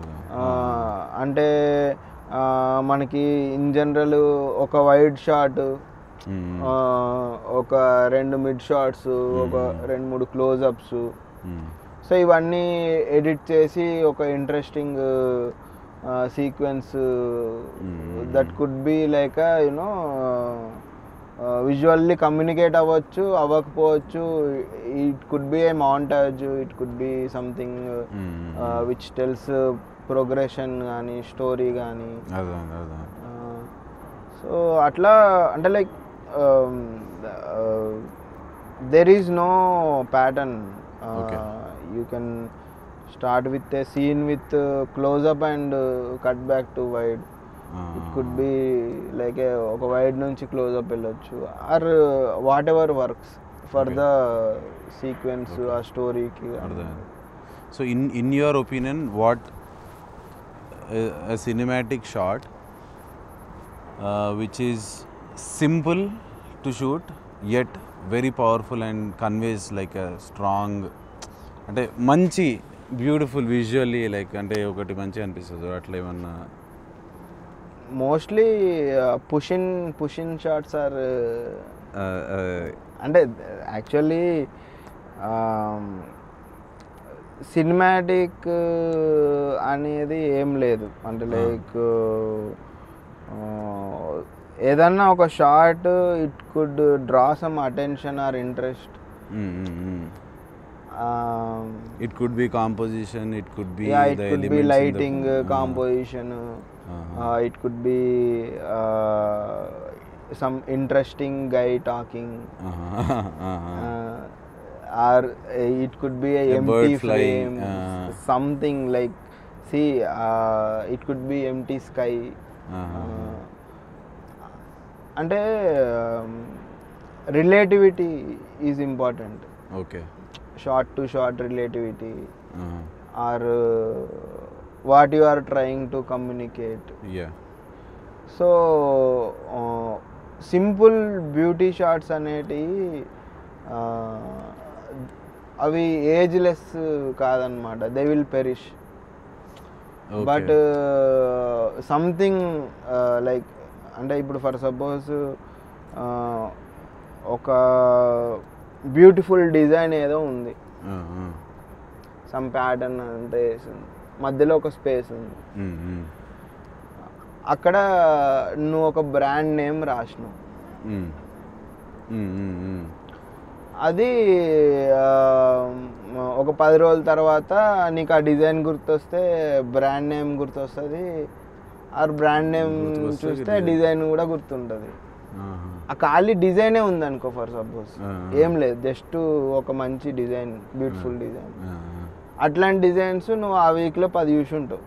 అంటే మనకి ఇన్ జనరల్ ఒక వైడ్ షాట్, ఒక 2 మిడ్ షాట్స్, ఒక 2-3 క్లోజ్అప్స్. సో ఇవన్నీ ఎడిట్ చేసి ఒక interesting sequence that could be like you know visually communicate అవ్వచ్చు, అవ్వకపోవచ్చు. It could be a montage, it could be something which tells progression కానీ, స్టోరీ కానీ. సో అట్లా అంటే like there is no pattern. You can start with a scene with close up and cut back to wide. It could be like oka wide nunchi close up vellochu, or whatever works for the sequence or story ki. So in your opinion, what a cinematic shot which is simple to shoot yet very powerful and conveys like a strong, అంటే మంచి బ్యూటిఫుల్ విజువల్లీ లైక్ అంటే ఒకటి మంచిగా అనిపిస్తుంది అట్లా ఏమన్నా? మోస్ట్లీ పుషిన్ షాట్స్ ఆర్ అంటే యాక్చువల్లీ సినిమాటిక్ అనేది ఏం లేదు. అంటే లైక్ ఏదన్నా ఒక shot it could draw some attention or interest. It could be composition, it could be yeah, it the could be elements in the lighting, food. composition, it could be some interesting guy talking, or it could be a A empty bird flying, frame, something like, see, it could be empty sky. అంటే relativity is important, Okay. Shot to shot relativity, or what you are trying to communicate. Yeah. So simple beauty shots అనేటివి అవి ఏజ్లెస్ కాదనమాట, they will perish. Okay. But something like, అంటే ఇప్పుడు ఫర్ సపోజ్ ఒక బ్యూటిఫుల్ డిజైన్ ఏదో ఉంది, సమ్ ప్యాటర్న్ అంటే మధ్యలో ఒక స్పేస్ ఉంది, అక్కడ నువ్వు ఒక బ్రాండ్ నేమ్ రాసినావు, అది ఒక 10 రోజుల తర్వాత నీకు ఆ డిజైన్ గుర్తొస్తే బ్రాండ్ నేమ్ గుర్తొస్తుంది, ఆ బ్రాండ్ నేమ్ చూస్తే డిజైన్ కూడా గుర్తుంటుంది. ఆ ఖాళీ డిజైనే ఉందనుకో ఫర్ సపోజ్, ఏం లేదు, జస్ట్ ఒక మంచి డిజైన్, బ్యూటిఫుల్ డిజైన్. అట్లాంటి డిజైన్స్ నువ్వు ఆ వీక్లో 10 చూసి ఉంటావు,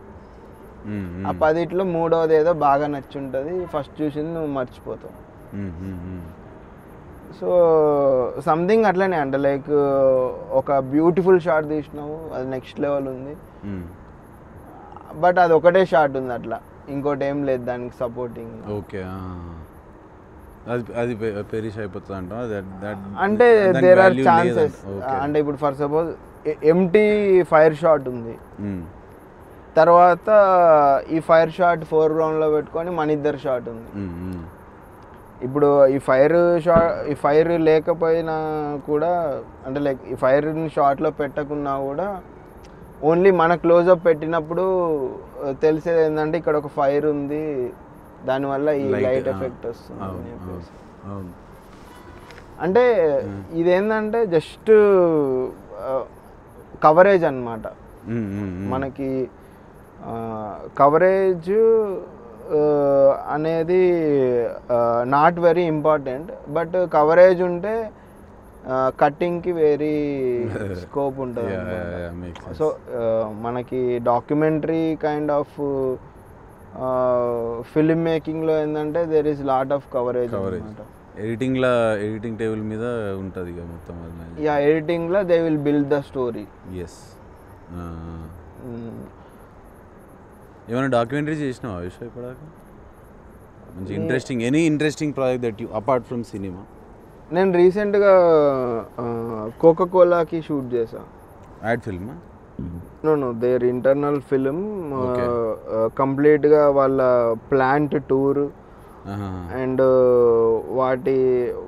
ఆ 10లో 3వది ఏదో బాగా నచ్చుంటుంది, ఫస్ట్ చూసింది నువ్వు మర్చిపోతావు. సో సంథింగ్ అట్లనే, అంటే లైక్ ఒక బ్యూటిఫుల్ షాట్ తీసినావు, అది నెక్స్ట్ లెవెల్ ఉంది, బట్ అది ఒకటే షాట్ ఉంది అట్లా, ఇంకోటి ఏం లేదు దానికి సపోర్టింగ్. ఓకే, అది పెరిష్ అయిపోతుంది అంట. అంటే దేర్ ఆర్ ఛాన్సెస్, అంటే ఇప్పుడు for suppose empty fire shot ఉంది, తర్వాత ఈ ఫైర్ షాట్ ఫోర్గ్రౌండ్లో పెట్టుకొని మన ఇద్దరు షాట్ ఉంది. ఇప్పుడు ఈ ఫైర్ లేకపోయినా కూడా, అంటే లైక్ ఈ ఫైర్ని షార్ట్లో పెట్టకున్నా కూడా ఓన్లీ మన క్లోజప్ పెట్టినప్పుడు తెలిసేది ఏంటంటే ఇక్కడ ఒక ఫైర్ ఉంది, దానివల్ల ఈ లైట్ ఎఫెక్ట్ వస్తుంది అని చెప్పేసి. అంటే ఇదేంటంటే జస్ట్ కవరేజ్ అన్నమాట. మనకి కవరేజ్ అనేది not very important, but coverage ఉంటే కట్టింగ్కి వెరీ స్కోప్ ఉంటుంది. సో మనకి డాక్యుమెంటరీ కైండ్ ఆఫ్ ఫిల్మ్ మేకింగ్లో ఏంటంటే there is lot of coverage అన్నమాట. ఎడిటింగ్ టేబుల్ మీద ఉంటుంది ఇక మొత్తం. యా, ఎడిటింగ్లో they will build the story. Yes. ఏమైనా డాక్యుమెంటరీ చేసినావా విషయం ఇప్పటిదాకా? మంచి any interesting project that you apart from cinema? నేను రీసెంట్గా కోకాకోలాకి షూట్ చేసా. యాడ్ ఫిల్మా? నో, దేర్ ఇంటర్నల్ ఫిల్మ్, కంప్లీట్గా వాళ్ళ ప్లాంట్ టూర్ అండ్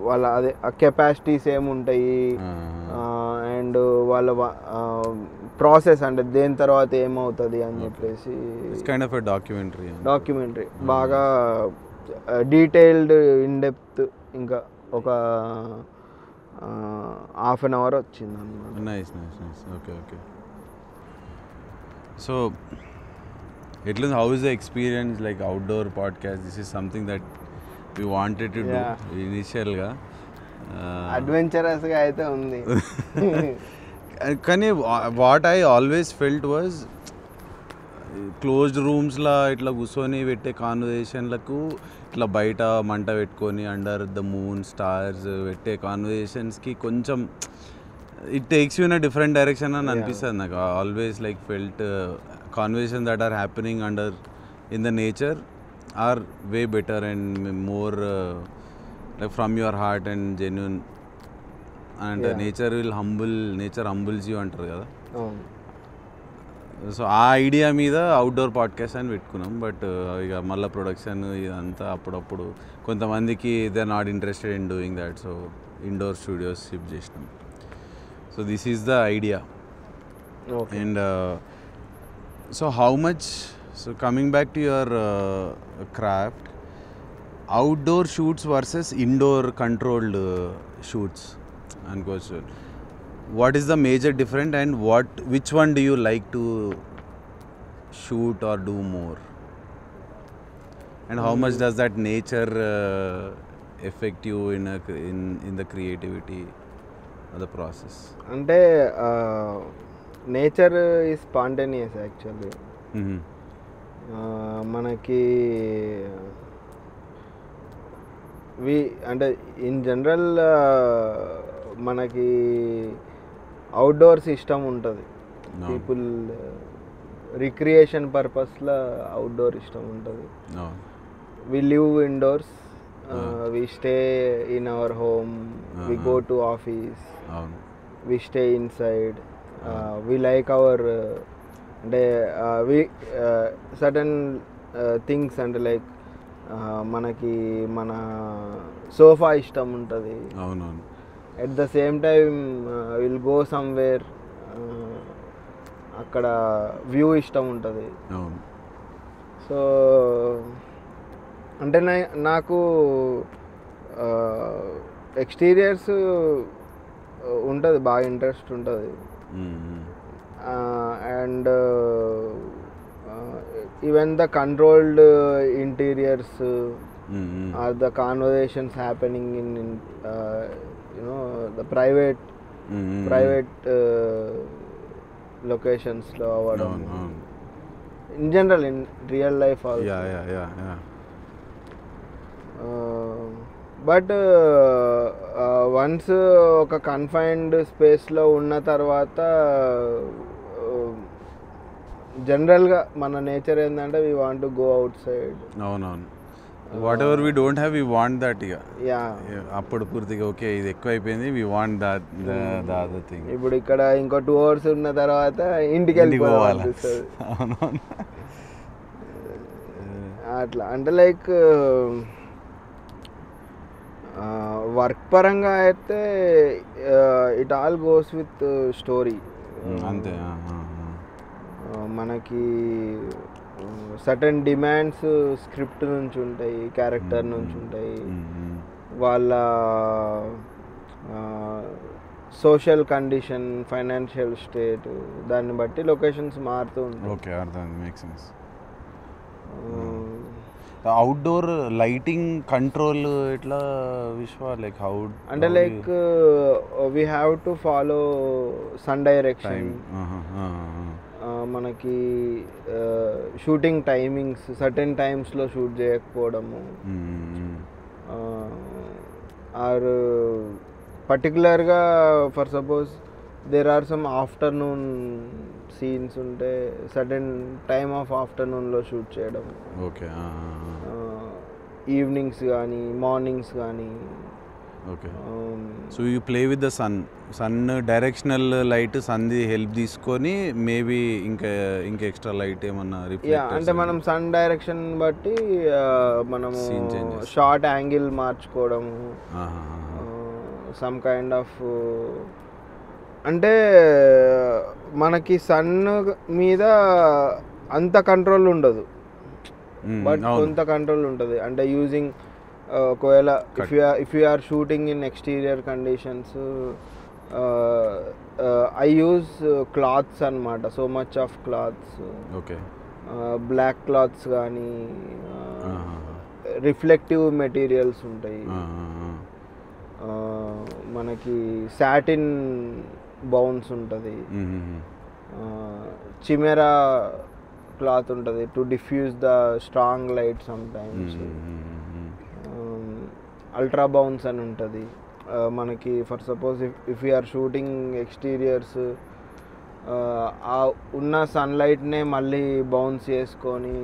వాళ్ళ అదే కెపాసిటీస్ ఏముంటాయి అండ్ వాళ్ళ ప్రాసెస్, అంటే దేని తర్వాత ఏమవుతుంది అని చెప్పేసి డాక్యుమెంటరీ బాగా డీటెయిల్డ్ ఇన్డెప్త్, ఇంకా ఒక హాఫ్ అన్ అవర్ వచ్చింది అన్నమాట. నైస్. ఓకే. సో ఎట్లా, how is the experience like outdoor podcast? This is something that we wanted to do ఇనిషియల్గా. అడ్వెంచరస్గా అయితే ఉంది, కానీ what I always felt was closed రూమ్స్లో ఇట్లా కూర్చొని పెట్టే కాన్వర్జేషన్లకు ఇట్లా బయట మంట పెట్టుకొని అండర్ ద మూన్ స్టార్స్ పెట్టే కాన్వర్జేషన్స్కి కొంచెం it takes you in a different direction అని అనిపిస్తుంది నాకు. Always like felt conversations that are happening under in the nature are way better and more like from your heart and genuine, and nature humbles you అంటారు కదా. సో ఆ ఐడియా మీద అవుట్డోర్ పాడ్కాస్ట్ అని పెట్టుకున్నాం. బట్ ఇక మళ్ళీ ప్రొడక్షన్ ఇదంతా అప్పుడప్పుడు కొంతమందికి they are not interested in doing that, so indoor studios shift చేసినాం. So this is the idea. And so how much, so coming back to your craft, outdoor shoots versus indoor controlled shoots అనుకోవచ్చు. what is the major difference and which one do you like to shoot or do more? And how much does that nature affect you in the creativity of the process? అంటే నేచర్ ఈజ్ స్పాంటేనియస్ యాక్చువల్లీ. మనకి అంటే ఇన్ జనరల్ మనకి అవుట్డోర్స్ ఇష్టం ఉంటుంది. పీపుల్ రిక్రియేషన్ పర్పస్లో అవుట్డోర్ ఇష్టం ఉంటుంది. We live indoors. We stay in our home. We go to office. We stay inside. We like our we certain things and like మనకి మన సోఫా ఇష్టం ఉంటుంది. At the same time will go somewhere, అక్కడ వ్యూ ఇష్టం ఉంటుంది. సో అంటే నాకు ఎక్స్టీరియర్స్ ఉంటుంది, బాగా ఇంట్రెస్ట్ ఉంటుంది. And even the controlled interiors or the conversations happening in the private లొకేషన్స్లో అవ్వడం, in general in real life also. But once ఒక కన్ఫైన్డ్ స్పేస్లో ఉన్న తర్వాత జనరల్గా మన నేచర్ ఏంటంటే we want to go outside. అవునవును, whatever we don't have we want that. ఇక అప్పుడు పూర్తిగా ఓకే ఇది ఎక్కువ అయిపోయింది, we want that the other thing. ఇప్పుడు ఇక్కడ ఇంకో 2 hours ఉన్న తర్వాత ఇంటికి వెళ్ళిపోవాలి అట్లా. అంటే లైక్ వర్క్ పరంగా అయితే it all goes with story. అంతే, మనకి సర్టెన్ డిమాండ్స్ స్క్రిప్ట్ నుంచి ఉంటాయి, క్యారెక్టర్ నుంచి ఉంటాయి, వాళ్ళ సోషల్ కండిషన్, ఫైనాన్షియల్ స్టేట్, దాన్ని బట్టి లొకేషన్స్ మారుతూ ఉంటాయి. ఓకే, అర్థం, make sense. Outdoor lighting control ఎట్లా విశ్వ, లైక్ హౌ అంటే like we have to follow sun direction. మనకి షూటింగ్ టైమింగ్స్ సర్టెన్ టైమ్స్లో షూట్ చేయకపోవడము, ఆర్ పర్టికులర్గా for suppose there are some afternoon scenes ఉంటే సర్టెన్ టైమ్ ఆఫ్ ఆఫ్టర్నూన్లో షూట్ చేయడం. ఓకే, ఈవినింగ్స్ కానీ మార్నింగ్స్ కానీ. Okay, so you play with the sun directional light, సన్ది హెల్ప్ తీసుకొని మేబీ ఇంకా ఎక్స్ట్రా లైట్ ఏమన్నా రిఫ్లెక్ట్. అంటే మనం సన్ డైరెక్షన్ బట్టి మనము షార్ట్ యాంగిల్ మార్చుకోవడము, సమ్ కైండ్ ఆఫ్. అంటే మనకి సన్ మీద అంత కంట్రోల్ ఉండదు, బట్ కొంత కంట్రోల్ ఉంటుంది. అంటే యూజింగ్ ఒకవేళ if you are shooting in exterior conditions, I use cloths అనమాట, so much of cloths. Okay, black cloths కానీ రిఫ్లెక్టివ్ మెటీరియల్స్ ఉంటాయి. మనకి సాటిన్ బౌన్స్ ఉంటుంది, చిమెరా క్లాత్ ఉంటుంది to diffuse the strong light sometimes. Ultra bounce అని ఉంటుంది మనకి. For suppose if you are shooting exteriors, ఆ ఉన్న సన్లైట్నే మళ్ళీ బౌన్స్ చేసుకొని.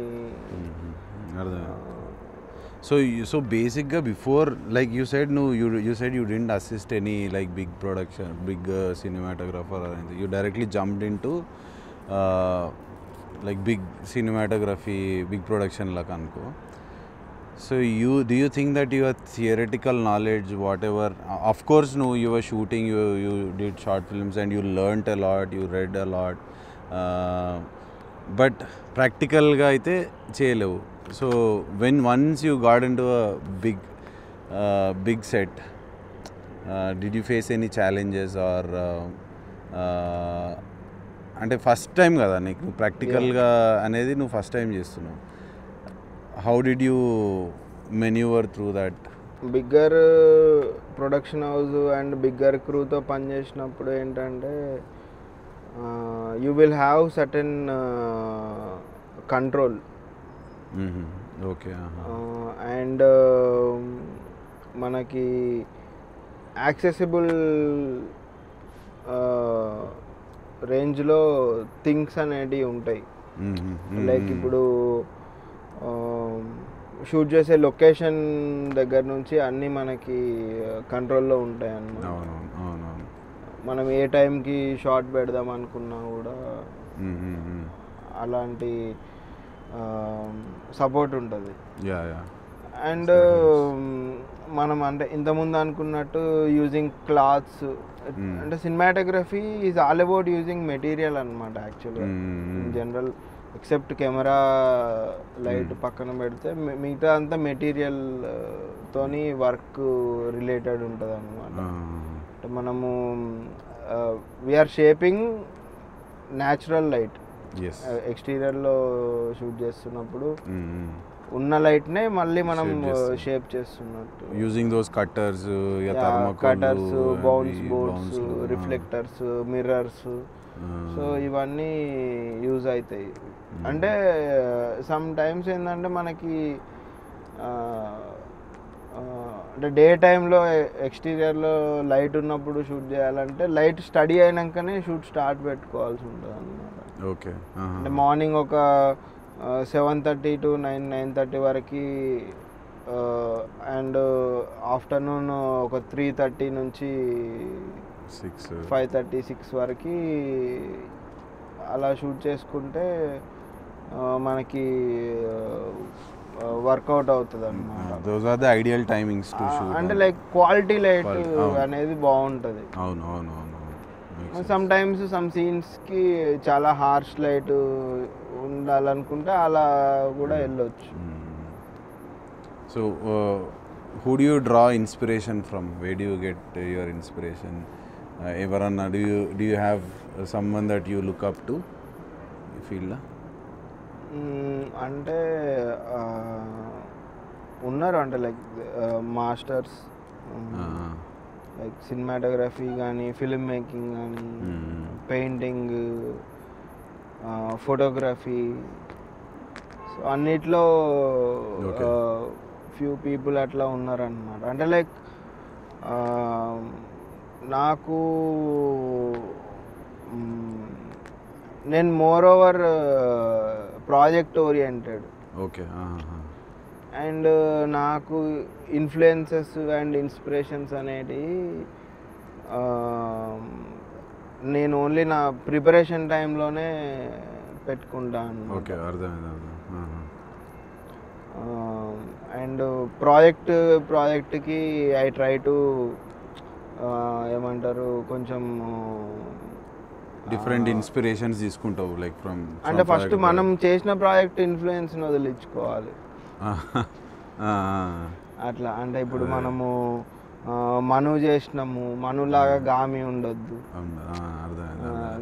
So basically before, like you said, no, you said you didn't assist any like big production, big cinematographer or anything. You directly jumped into like big cinematography, big production like anko. So do you think that your theoretical knowledge, whatever, of course, no, you were shooting, you did short films and you learnt a lot, you read a lot, but practical ga aithe cheyalevu. So when once you got into a big set, did you face any challenges or అంటే ఫస్ట్ టైం కదా నీకు ప్రాక్టికల్గా అనేది నువ్వు ఫస్ట్ టైం చేస్తున్నావు. How did you manoeuvre through that? Bigger production house and bigger క్రూతో పనిచేసినప్పుడు ఏంటంటే you will have certain control. Okay. And మనకి యాక్సెసిబుల్ రేంజ్లో థింగ్స్ అనేటివి ఉంటాయి. లైక్ ఇప్పుడు షూట్ చేసే లొకేషన్ దగ్గర నుంచి అన్నీ మనకి కంట్రోల్లో ఉంటాయి అన్నమాట. మనం ఏ టైంకి షాట్ పెడదాం అనుకున్నా కూడా అలాంటి సపోర్ట్ ఉంటుంది. అండ్ మనం అంటే ఇంతకుముందు అనుకున్నట్టు యూజింగ్ క్లాత్స్ అంటే cinematography is all about using material అనమాట యాక్చువల్గా. In general except camera light పక్కన పెడితే మిగతా అంతా మెటీరియల్ తోని వర్క్ రిలేటెడ్ ఉంటుంది అనమాట. అంటే మనము వీఆర్ షేపింగ్ న్యాచురల్ లైట్. ఎక్స్టీరియర్లో షూట్ చేస్తున్నప్పుడు ఉన్న లైట్నే మళ్ళీ మనం షేప్ చేస్తున్నట్టు using those cutters, bounce boards, reflectors, mirrors. So ఇవన్నీ యూజ్ అవుతాయి. అంటే సమ్ టైమ్స్ ఏంటంటే మనకి అంటే డే టైంలో ఎక్స్టీరియర్లో లైట్ ఉన్నప్పుడు షూట్ చేయాలంటే లైట్ స్టడీ అయినాకనే షూట్ స్టార్ట్ పెట్టుకోవాల్సి ఉంటుంది అన్నమాట. ఓకే. అంటే మార్నింగ్ ఒక 7:30 to 9:30 వరకు, అండ్ ఆఫ్టర్నూన్ ఒక 3:30 నుంచి 5:30, 6 వరకు అలా షూట్ చేసుకుంటే మనకి వర్కౌట్ అవుతుంది అన్నమాట. Those are the ideal timings to shoot. అంటే లైక్ క్వాలిటీ లైట్ అనేది బాగుంటుంది. అవును. సమ్ టైమ్స్ సమ్ సీన్స్కి చాలా హార్ష్ లైట్ ఉండాలనుకుంటే అలా కూడా వెళ్ళొచ్చు. So who do you draw inspiration from? Where do you get your inspiration? ఎవరన్నా do you have someone that you look up to ఫీల్డ్లో? అంటే ఉన్నారు, అంటే లైక్ మాస్టర్స్, లైక్ సినిమాటోగ్రఫీ కానీ, ఫిల్మ్ మేకింగ్ కానీ, పెయింటింగ్, ఫోటోగ్రఫీ. సో అన్నిట్లో ఫ్యూ పీపుల్ అట్లా ఉన్నారన్నమాట. అంటే లైక్ నాకు నేను more over project oriented. Okay. And నాకు ఇన్ఫ్లుయెన్సెస్ అండ్ ఇన్స్పిరేషన్స్ అనేటివి నేను ఓన్లీ నా ప్రిపరేషన్ టైంలోనే పెట్టుకుంటాను. ఓకే, అర్థమైంది. అండ్ ప్రాజెక్ట్కి ఐ ట్రై టు ఏమంటారు కొంచెం డిఫరెంట్ ఇన్స్పిరేషన్స్ తీసుకుంటావు లైక్ ఫ్రమ్. అంటే ఫస్ట్ మనం చేసిన ప్రాజెక్ట్ ఇన్ఫ్లుయెన్స్ని వదిలించుకోవాలి అట్లా. అంటే ఇప్పుడు మనము మను చేసినాము, మనులాగా గామి ఉండొద్దు,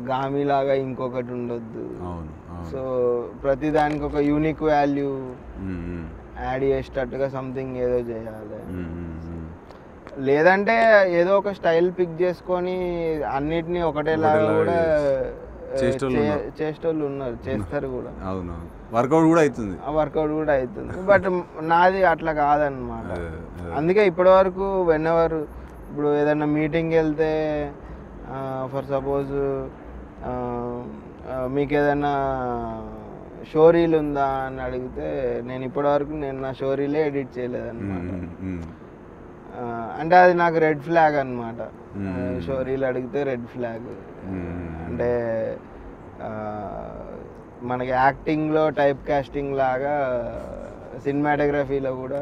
గామిలాగా ఇంకొకటి ఉండొద్దు. సో ప్రతిదానికి ఒక యూనిక్ వాల్యూ యాడ్ చేసేటట్టుగా సంథింగ్ ఏదో చేయాలి. లేదంటే ఏదో ఒక స్టైల్ పిక్ చేసుకొని అన్నిటినీ ఒకటేలాగా కూడా చేసేటోళ్ళు ఉన్నారు, చేస్తారు కూడా. వర్కౌట్ కూడా అవుతుంది. బట్ నాది అట్లా కాదనమాట. అందుకే ఇప్పటివరకు వెన్నెవర్ ఇప్పుడు ఏదైనా మీటింగ్ వెళ్తే ఫర్ సపోజ్ మీకు ఏదైనా స్టోరీలు ఉందా అని అడిగితే నేను ఇప్పటివరకు నా స్టోరీలే ఎడిట్ చేయలేదన్నమాట. అంటే అది నాకు రెడ్ ఫ్లాగ్ అనమాట. స్టోరీలు అడిగితే రెడ్ ఫ్లాగ్. అంటే మనకి యాక్టింగ్లో టైప్ కాస్టింగ్ లాగా సినిమాటోగ్రఫీలో కూడా.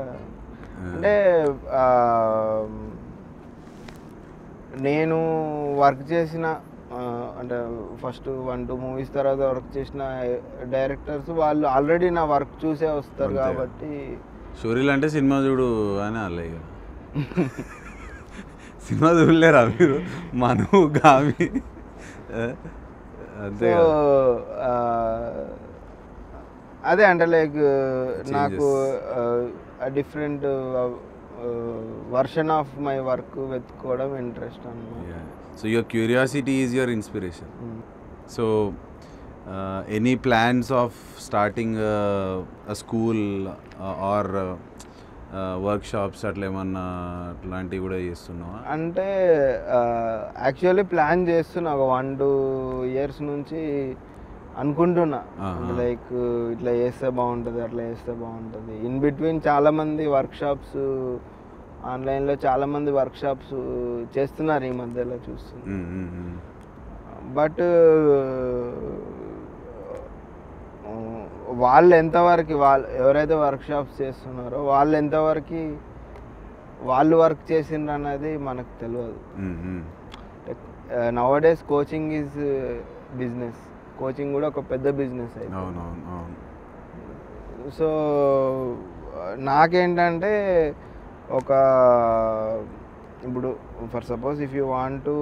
అంటే నేను వర్క్ చేసిన అంటే ఫస్ట్ 1-2 మూవీస్ తర్వాత వర్క్ చేసిన డైరెక్టర్స్ వాళ్ళు ఆల్రెడీ నా వర్క్ చూసే వస్తారు కాబట్టి. స్టోరీలు అంటే సినిమా చూడు అని అలా సినిమా చూడలేరా మీరు? మను, గామి అంతే సో అదే అంటే లైక్ నాకు different version of my work వెతుక్కోవడం ఇంట్రెస్ట్ అన్నమాట. So your curiosity is your inspiration. So any plans of starting a school or workshops అట్లా ఏమన్నా అట్లాంటివి కూడా చేస్తున్నావా? అంటే యాక్చువల్లీ ప్లాన్ చేస్తున్నా ఒక 1-2 years నుంచి అనుకుంటున్నా. లైక్ ఇట్లా చేస్తే బాగుంటుంది, అట్లా చేస్తే బాగుంటుంది. ఇన్ బిట్వీన్ చాలామంది వర్క్ షాప్స్ ఆన్లైన్లో చాలామంది వర్క్ షాప్స్ చేస్తున్నారు ఈ మధ్యలో చూస్తున్నా. బట్ వాళ్ళు ఎంతవరకు ఎవరైతే వర్క్ షాప్స్ చేస్తున్నారో వాళ్ళు ఎంతవరకు వాళ్ళు వర్క్ చేసిండ్రు అన్నది మనకు తెలియదు. Nowadays coaching is business. Coaching కూడా ఒక పెద్ద బిజినెస్ అయితే. సో నాకేంటంటే ఒక ఇప్పుడు for suppose if you want to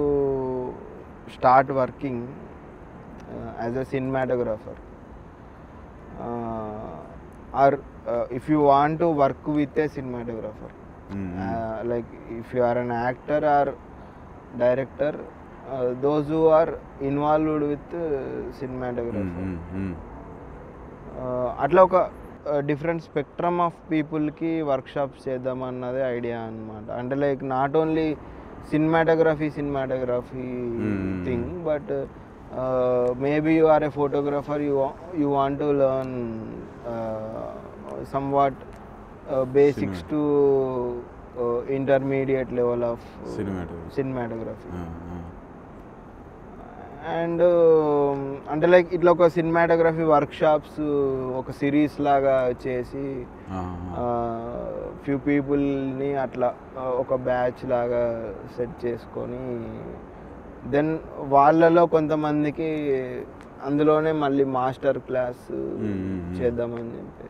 start working as a cinematographer or if you want to work with a cinematographer, like if you are an actor or director, those who are involved with cinematography, అట్లా ఒక డిఫరెంట్ స్పెక్ట్రమ్ ఆఫ్ పీపుల్కి వర్క్షాప్స్ చేద్దాం అన్నదే ఐడియా అనమాట. అంటే like not only cinematography thing, but maybe you are a photographer, you want to learn somewhat basics to intermediate level of cinematography. అండ్ అంటే లైక్ ఇట్లా ఒక సినిమాటోగ్రఫీ వర్క్ షాప్స్ ఒక సిరీస్ లాగా చేసి ఫ్యూ పీపుల్ని అట్లా ఒక బ్యాచ్ లాగా సెట్ చేసుకొని దెన్ వాళ్ళలో కొంతమందికి అందులోనే మళ్ళీ మాస్టర్ క్లాస్ చేద్దామని చెప్పి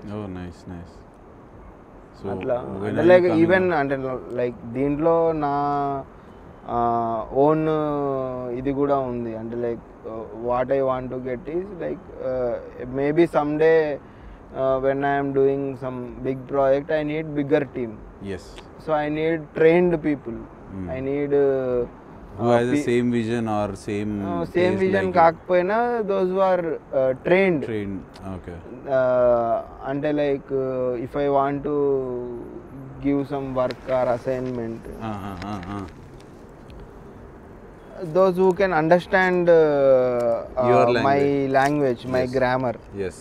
అట్లా. అంటే లైక్ ఈవెన్ అంటే లైక్ దీంట్లో నా ఓన్ ఇది కూడా ఉంది. అంటే like what I want to get is like maybe some day when I'm doing some big project I need bigger team. So I need trained people. I need who has the same vision or same vision కాకపోయినా those who are trained. Okay. అంటే like if I want to give some work or assignment, those who can understand your my language, my grammar. Yes.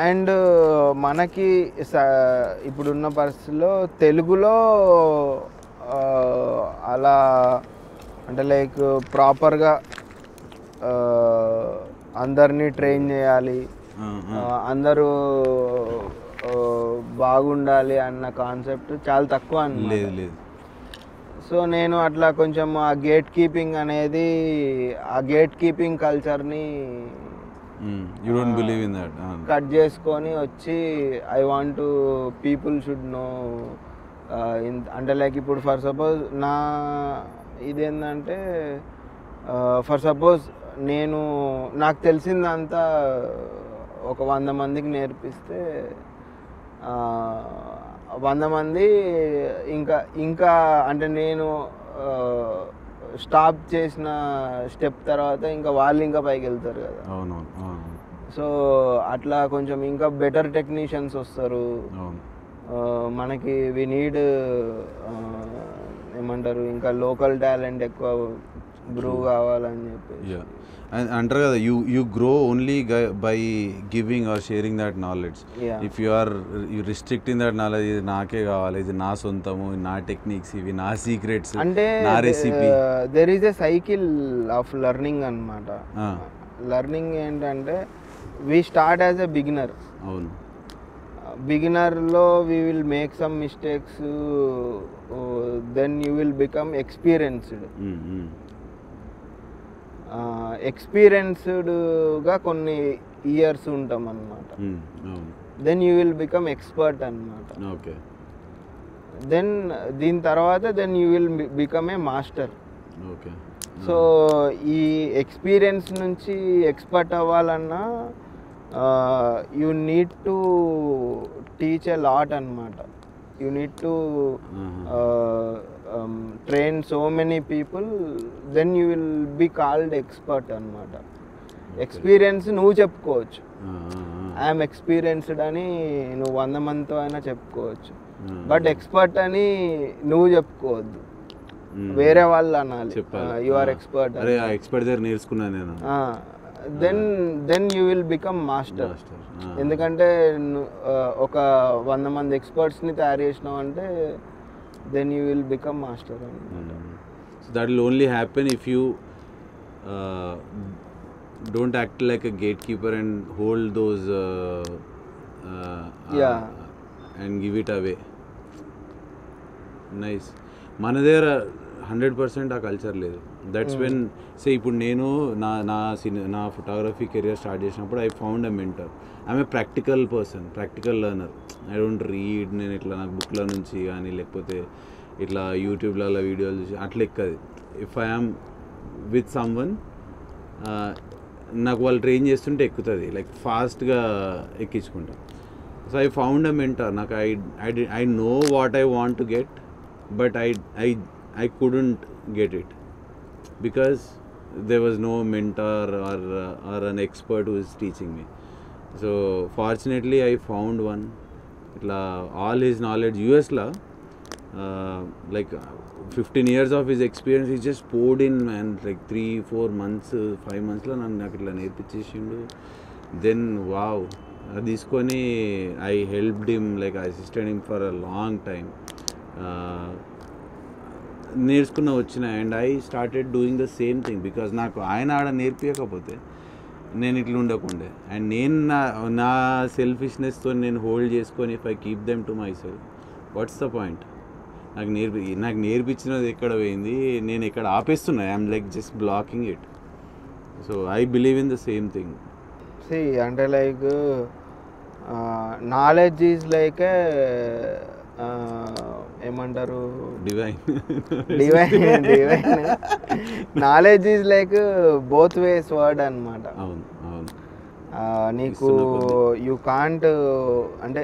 And మనకి ఇప్పుడున్న పరిస్థితుల్లో తెలుగులో అలా అంటే లైక్ ప్రాపర్గా అందరినీ ట్రైన్ చేయాలి, అందరూ బాగుండాలి అన్న కాన్సెప్ట్ చాలా తక్కువ అన్నమాట. సో నేను అట్లా కొంచెం ఆ గేట్ కీపింగ్ అనేది, ఆ గేట్ కీపింగ్ కల్చర్ని కట్ చేసుకొని వచ్చి I want to people should know. అంటే లైక్ ఇప్పుడు ఫర్ సపోజ్ నా ఇదేంటంటే ఫర్ సపోజ్ నాకు తెలిసిందంతా ఒక 100 మందికి నేర్పిస్తే 100 మంది ఇంకా అంటే నేను స్టాప్ చేసిన స్టెప్ తర్వాత ఇంకా వాళ్ళు ఇంకా పైకి వెళ్తారు కదా. సో అట్లా కొంచెం ఇంకా బెటర్ టెక్నీషియన్స్ వస్తారు మనకి. వి నీడ్ ఏమంటారు ఇంకా లోకల్ టాలెంట్ ఎక్కువ గ్రో కావాలని చెప్పి అంటారు కదా, you grow only by giving or sharing that knowledge. If you are restricting that knowledge, ఇది నాకే కావాలి, ఇది నా సొంతము, నా టెక్నిక్స్, ఇవి నా సీక్రెట్స్, అంటే నా recipe. There is a cycle of learning అన్నమాట. లెర్నింగ్ ఏంటంటే we start as a beginner. అవును, బిగినర్లో we will make some mistakes, then you will become experienced. ఎక్స్పీరియన్స్డ్గా కొన్ని ఇయర్స్ ఉంటాం అన్నమాట. Then you will become expert అన్నమాట. దెన్ దీని తర్వాత then you will become a master. So ఈ ఎక్స్పీరియన్స్ నుంచి ఎక్స్పర్ట్ అవ్వాలన్నా you need to teach a lot అనమాట. You need to train so many people, then you will be called expert అనమాట. ఎక్స్పీరియన్స్ నువ్వు చెప్పుకోవచ్చు, ఐఎమ్ ఎక్స్పీరియన్స్డ్ అని నువ్వు 100 మందితో అయినా చెప్పుకోవచ్చు. బట్ ఎక్స్పర్ట్ అని నువ్వు చెప్పుకోవద్దు, వేరే వాళ్ళు అనాలి యు ఆర్ ఎక్స్పర్ట్. ఎక్స్పర్ట్ దగ్గర నేర్చుకున్నాను నేను. Then you will become master. ఎందుకంటే ఒక 100 మంది ఎక్స్పర్ట్స్ని తయారు చేసినావు అంటే then you will become master. So that will only happen if you don't act like a gatekeeper and hold those and give it away. Nice. మన దగ్గర 100% ఆ కల్చర్ లేదు. దట్స్ వెన్ సే ఇప్పుడు నేను నా ఫోటోగ్రఫీ కెరియర్ స్టార్ట్ చేసినప్పుడు I found a mentor. I'm a practical person, practical learner. I don't read. నేను ఇట్లా నాకు బుక్ల నుంచి కానీ లేకపోతే ఇట్లా యూట్యూబ్లలో వీడియోలు చూసి అట్లా ఎక్కది. If I am with someone నాకు వాళ్ళు ట్రైన్ చేస్తుంటే ఎక్కుతుంది, లైక్ ఫాస్ట్గా ఎక్కించుకుంటా. So I found a mentor. నాకు I know what I want to get, but I couldn't get it because there was no mentor or an expert who is teaching me. So fortunately I found one. Itla all his knowledge US la like 15 years of his experience he just poured in, and like 3-4 months 5 months la నాకు ఇట్లా నేర్పించేసిండు. Then wow, తీసుకొని I helped him, like I assisted him for a long time. నేర్చుకున్న వచ్చిన and I started doing the same thing because నాకు ఆయన ఆడ నేర్పించకపోతే నేను ఇట్లా ఉండకుండే. అండ్ నేను నా సెల్ఫిష్నెస్తో నేను హోల్డ్ చేసుకొని if I keep them to myself, what's the point? నాకు నేర్పించినది ఎక్కడ పోయింది, నేను ఎక్కడ ఆపేస్తున్నా, I'm like just blocking it. So I believe in the same thing. See అంటే లైక్ నాలెడ్జ్ ఈజ్ లైక్ ఏమంటారు, divine. Knowledge is like both ways word అనమాట. నీకు యూ కాంట్ అంటే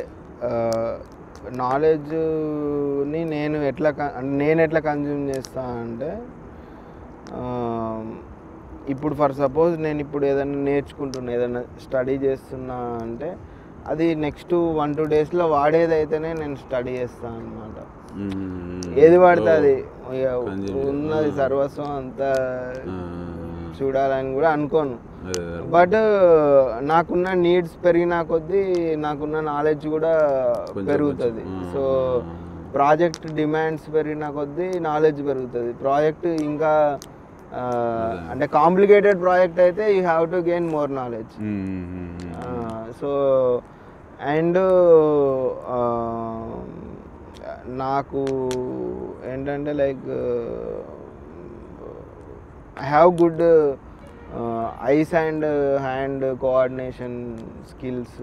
నాలెడ్జ్ని నేను ఎట్లా కన్జ్యూమ్ చేస్తా అంటే, ఇప్పుడు ఫర్ సపోజ్ నేను ఇప్పుడు ఏదైనా నేర్చుకుంటున్నా, ఏదైనా స్టడీ చేస్తున్నా అంటే అది నెక్స్ట్ 1-2 డేస్లో వాడేదైతేనే నేను స్టడీ చేస్తాను అనమాట. ఏది వాడితే అది ఉన్నది సర్వస్వం అంతా చూడాలని కూడా అనుకోను. బట్ నాకున్న నీడ్స్ పెరిగిన కొద్దీ నాకున్న నాలెడ్జ్ కూడా పెరుగుతుంది. సో ప్రాజెక్ట్ డిమాండ్స్ పెరిగిన కొద్దీ నాలెడ్జ్ పెరుగుతుంది. ప్రాజెక్ట్ ఇంకా అంటే కాంప్లికేటెడ్ ప్రాజెక్ట్ అయితే you have to gain more knowledge. So and నాకు ఏంటంటే like I have good ice and hand coordination skills.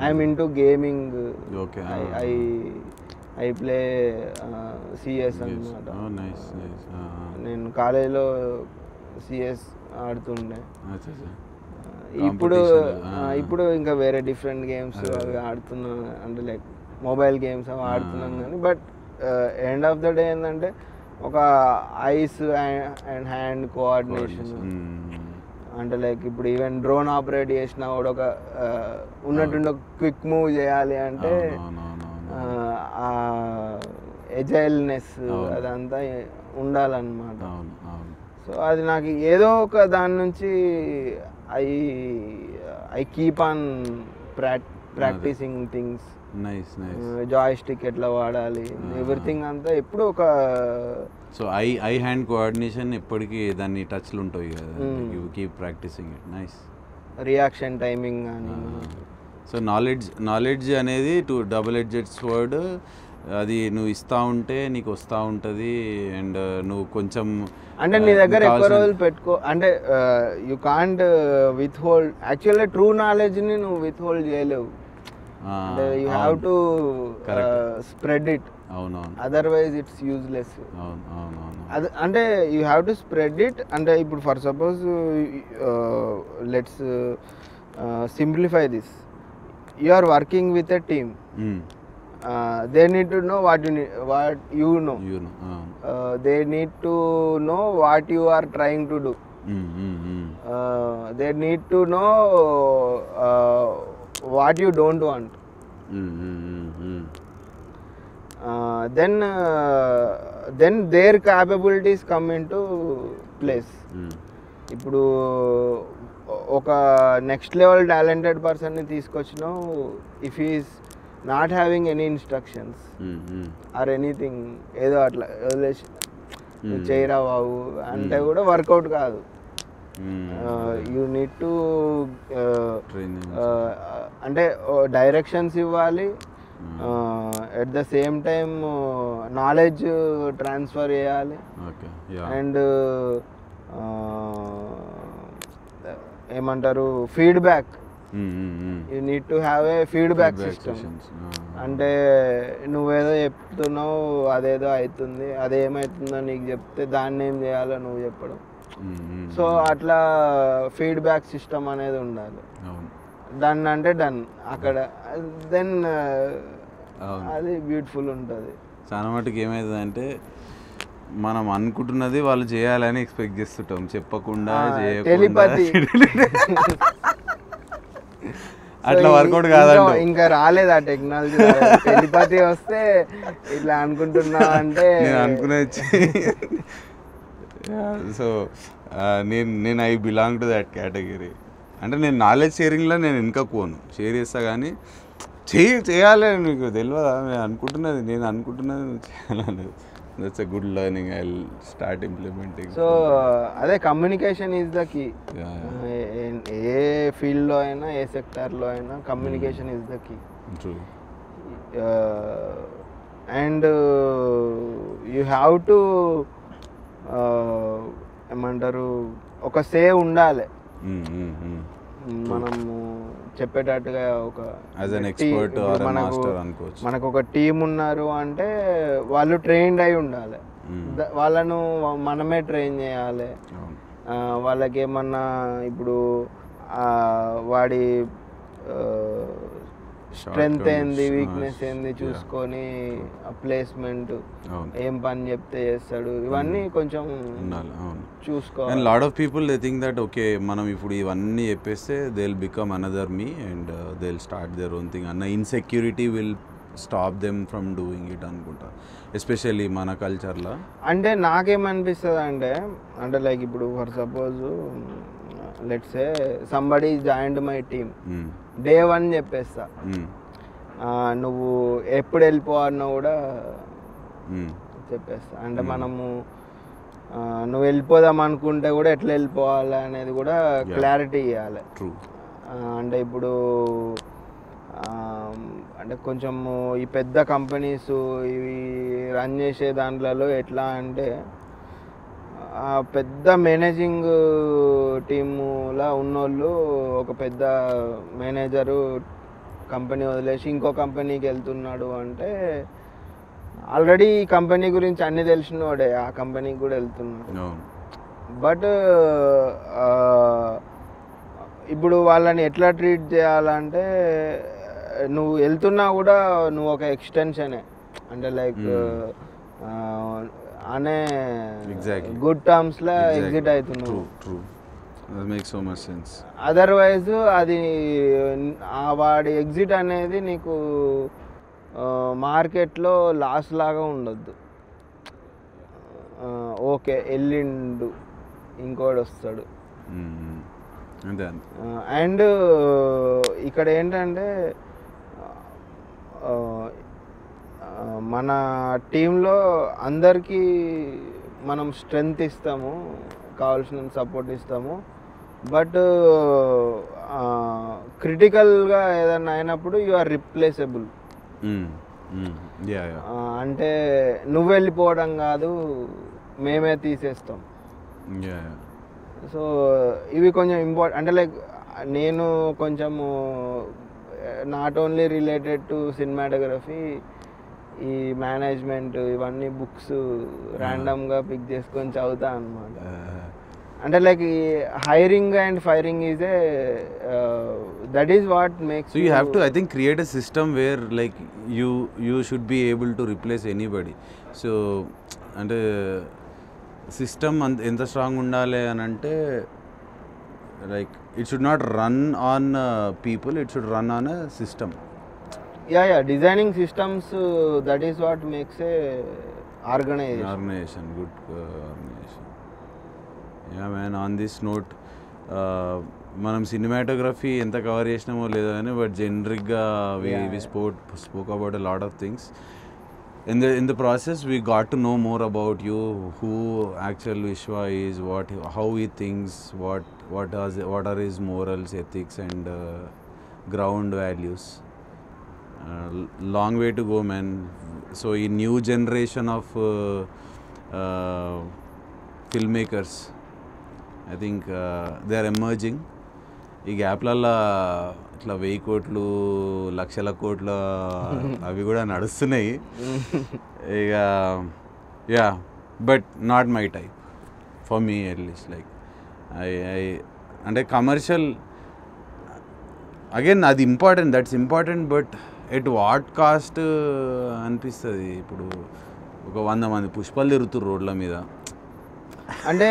I'm in to gaming. I play CS అన్నమాట. నేను కాలేజీలో సిఎస్ ఆడుతుండే. ఇప్పుడు ఇంకా వేరే డిఫరెంట్ గేమ్స్ అవి ఆడుతున్నాను, అంటే లైక్ మొబైల్ గేమ్స్ అవి ఆడుతున్నాను. కానీ but end of the day ఏంటంటే ఒక ఐస్ అండ్ హ్యాండ్ కోఆర్డినేషన్, అంటే లైక్ ఇప్పుడు ఈవెన్ డ్రోన్ ఆపరేట్ చేసినా కూడా ఒక ఉన్నట్టుండి ఒక క్విక్ మూవ్ చేయాలి అంటే ఎజైల్నెస్ అదంతా ఉండాలన్నమాట. సో అది నాకు ఏదో ఒక దాని నుంచి I keep on practising things. Joystick ఎట్లా వాడాలి, ఎవ్రీథింగ్ అంతా ఎప్పుడు ఒక. సో ఐ హ్యాండ్ కోఆర్డినేషన్ ఎప్పటికీ దాన్ని టచ్లు ఉంటాయి కదా, you keep practising it. Nice. Reaction timing కానీ. సో నాలెడ్జ్ అనేది డబుల్ ఎడ్జెడ్ స్వర్డ్. అది నువ్వు ఇస్తూ ఉంటే నీకు వస్తూ ఉంటుంది. అండ్ నువ్వు కొంచెం అంటే నీ దగ్గర ఎక్కువ రోజులు పెట్టుకో, అంటే యూ కాంట్ విత్ హోల్డ్. యాక్చువల్గా ట్రూ నాలెడ్జ్ని నువ్వు విత్ హోల్డ్ చేయలేవు. You have to spread it. అవునవును అదర్వైజ్ ఇట్స్ యూజ్లెస్. అవును అవునవును అది అంటే you have to spread it. అంటే ఇప్పుడు for suppose let's simplify this. You are working with a team. They need to know what you know. They need to know what you are trying to do. They need to know what you don't want. Then their capabilities come into place. ఇప్పుడు ఒక నెక్స్ట్ లెవెల్ టాలెంటెడ్ పర్సన్ని తీసుకొచ్చినావు, if is not having any instructions or anything, ఏదో అట్లా వదిలేసి చేయరా బాబు అంటే కూడా వర్కౌట్ కాదు. యూ నీడ్ టు అంటే డైరెక్షన్స్ ఇవ్వాలి, at the same time knowledge transfer చేయాలి, అండ్ ఏమంటారు feedback. You need to have a feedback system. అంటే నువ్వేదో చెప్తున్నావు అదేదో అవుతుంది, అదేమవుతుందో నీకు చెప్తే దాన్ని ఏం చేయాలో నువ్వు చెప్పడం. సో అట్లా ఫీడ్బ్యాక్ సిస్టమ్ అనేది ఉండాలి. డన్ అంటే డన్ అక్కడ, దెన్ అది బ్యూటిఫుల్ ఉంటుంది. చాలా మటుకు ఏమవుతుంది మనం అనుకుంటున్నది వాళ్ళు చేయాలని ఎక్స్పెక్ట్ చేస్తుంటాం, చెప్పకుండా టెలిపతి అట్లా వర్కౌట్ కాదంట. ఇంకా రాలేదు ఆ టెక్నాలజీ. టెలిపతి వస్తే ఇట్లా అనుకుంటున్నా అంటే నేను అనుకునేది. సో నేను I belong to that category. అంటే నేను నాలెడ్జ్ షేరింగ్లో నేను వెనుకపోను, షేర్ చేస్తా, కానీ చేయాలి. నీకు తెలియదా నేను అనుకుంటున్నది నువ్వు చేయాలనేది. That's a good learning. I will start implementing. So అదే కమ్యూనికేషన్ ఈజ్ ద కీ. ఏ ఫీల్డ్లో అయినా, ఏ సెక్టార్లో అయినా communication is the key. And you have to ఏమంటారు ఒక సే ఉండాలి. మనము చెప్పేటట్టుగా ఒక మనకు ఒక టీం ఉన్నారు అంటే వాళ్ళు ట్రైన్డ్ అయి ఉండాలి. వాళ్ళను మనమే ట్రైన్ చేయాలి. వాళ్ళకి ఏమన్నా ఇప్పుడు వాడి స్ట్రెంగ్త్ ఏంది, వీక్నెస్ ఏంది చూసుకొని ప్లేస్మెంట్ ఏం పని చెప్తే చేస్తాడు, ఇవన్నీ కొంచెం చూసుకోవాలి. And lot of people they think that okay మనం ఇప్పుడు ఇవన్నీ చెప్పేస్తే they will become another me and they will start their own thing అన్న insecurity will stop them from doing it అనుకుంటా, ఎస్పెషల్లీ మన కల్చర్లో. అంటే నాకేమనిపిస్తుంది అంటే లైక్ ఇప్పుడు for suppose let's say somebody joined my team, day 1 చెప్పేస్తా, నువ్వు ఎప్పుడు వెళ్ళిపోవాలన్నా కూడా చెప్పేస్తా. అంటే మనము నువ్వు వెళ్ళిపోదాం అనుకుంటే కూడా ఎట్లా వెళ్ళిపోవాలి అనేది కూడా క్లారిటీ ఇవ్వాలి. అంటే ఇప్పుడు అంటే కొంచెము ఈ పెద్ద కంపెనీస్ ఇవి రన్ చేసే దాంట్లో ఎట్లా అంటే పెద్ద మేనేజింగ్ టీములా ఉన్నోళ్ళు ఒక పెద్ద మేనేజరు కంపెనీ వదిలేసి ఇంకో కంపెనీకి వెళ్తున్నాడు అంటే ఆల్రెడీ ఈ కంపెనీ గురించి అన్ని తెలిసినోడే ఆ కంపెనీకి కూడా వెళ్తున్నాడు. బట్ ఇప్పుడు వాళ్ళని ఎట్లా ట్రీట్ చేయాలంటే నువ్వు వెళ్తున్నా కూడా నువ్వు ఒక ఎక్స్టెన్షనే, అంటే లైక్ అనే గుడ్ టర్మ్స్ లా ఎగ్జిట్ అవుతున్నావు. అదర్వైజ్ అది వాడి ఎగ్జిట్ అనేది నీకు మార్కెట్లో లాస్ లాగా ఉండొద్దు. ఓకే వెళ్ళిండు ఇంకోటి వస్తాడు. అండ్ ఇక్కడ ఏంటంటే మన టీంలో అందరికీ మనం స్ట్రెంగ్త్ ఇస్తాము, కావాల్సిన సపోర్ట్ ఇస్తాము. బట్ క్రిటికల్గా ఏదైనా అయినప్పుడు యు ఆర్ రిప్లేసబుల్. అంటే నువ్వు వెళ్ళిపోవడం కాదు, మేమే తీసేస్తాం. సో ఇవి కొంచెం ఇంపార్టెంట్. అంటే లైక్ నేను కొంచెము not only related to cinematography, ఈ మేనేజ్మెంట్ ఇవన్నీ బుక్స్ ర్యాండమ్గా పిక్ చేసుకొని చదువుతా అనమాట. అంటే లైక్ ఈ hiring and firing is a that is what makes. So you have to, I think, create a system where like you should be able to replace anybody. So అంటే సిస్టమ్ ఎంత స్ట్రాంగ్ ఉండాలి అని అంటే like it should not run on people, it should run on a system. Yeah designing systems that is what makes a organisation good organisation. Yeah man, on this note మనం సినిమాటోగ్రఫీ ఎంత కవర్ చేసినామో లేదో కానీ బట్ జనరిక్గా we spoke about a lot of things. In the process we got to know more about you, who actual Vishwa is, how he thinks, what are his morals, ethics and ground values. Long way to go, man. So a new generation of filmmakers, I think they are emerging. ఈ గ్యాప్లల్లో ఇట్లా 1000 కోట్లు 1,00,000 కోట్ల అవి కూడా నడుస్తున్నాయి ఇక. Yeah but not my type for me at least. Like I అంటే కమర్షియల్ అగైన్ అది important, that's important, but at what cost అనిపిస్తుంది. ఇప్పుడు ఒక 100 మంది పుష్పాలు తిరుగుతారు రోడ్ల మీద. అంటే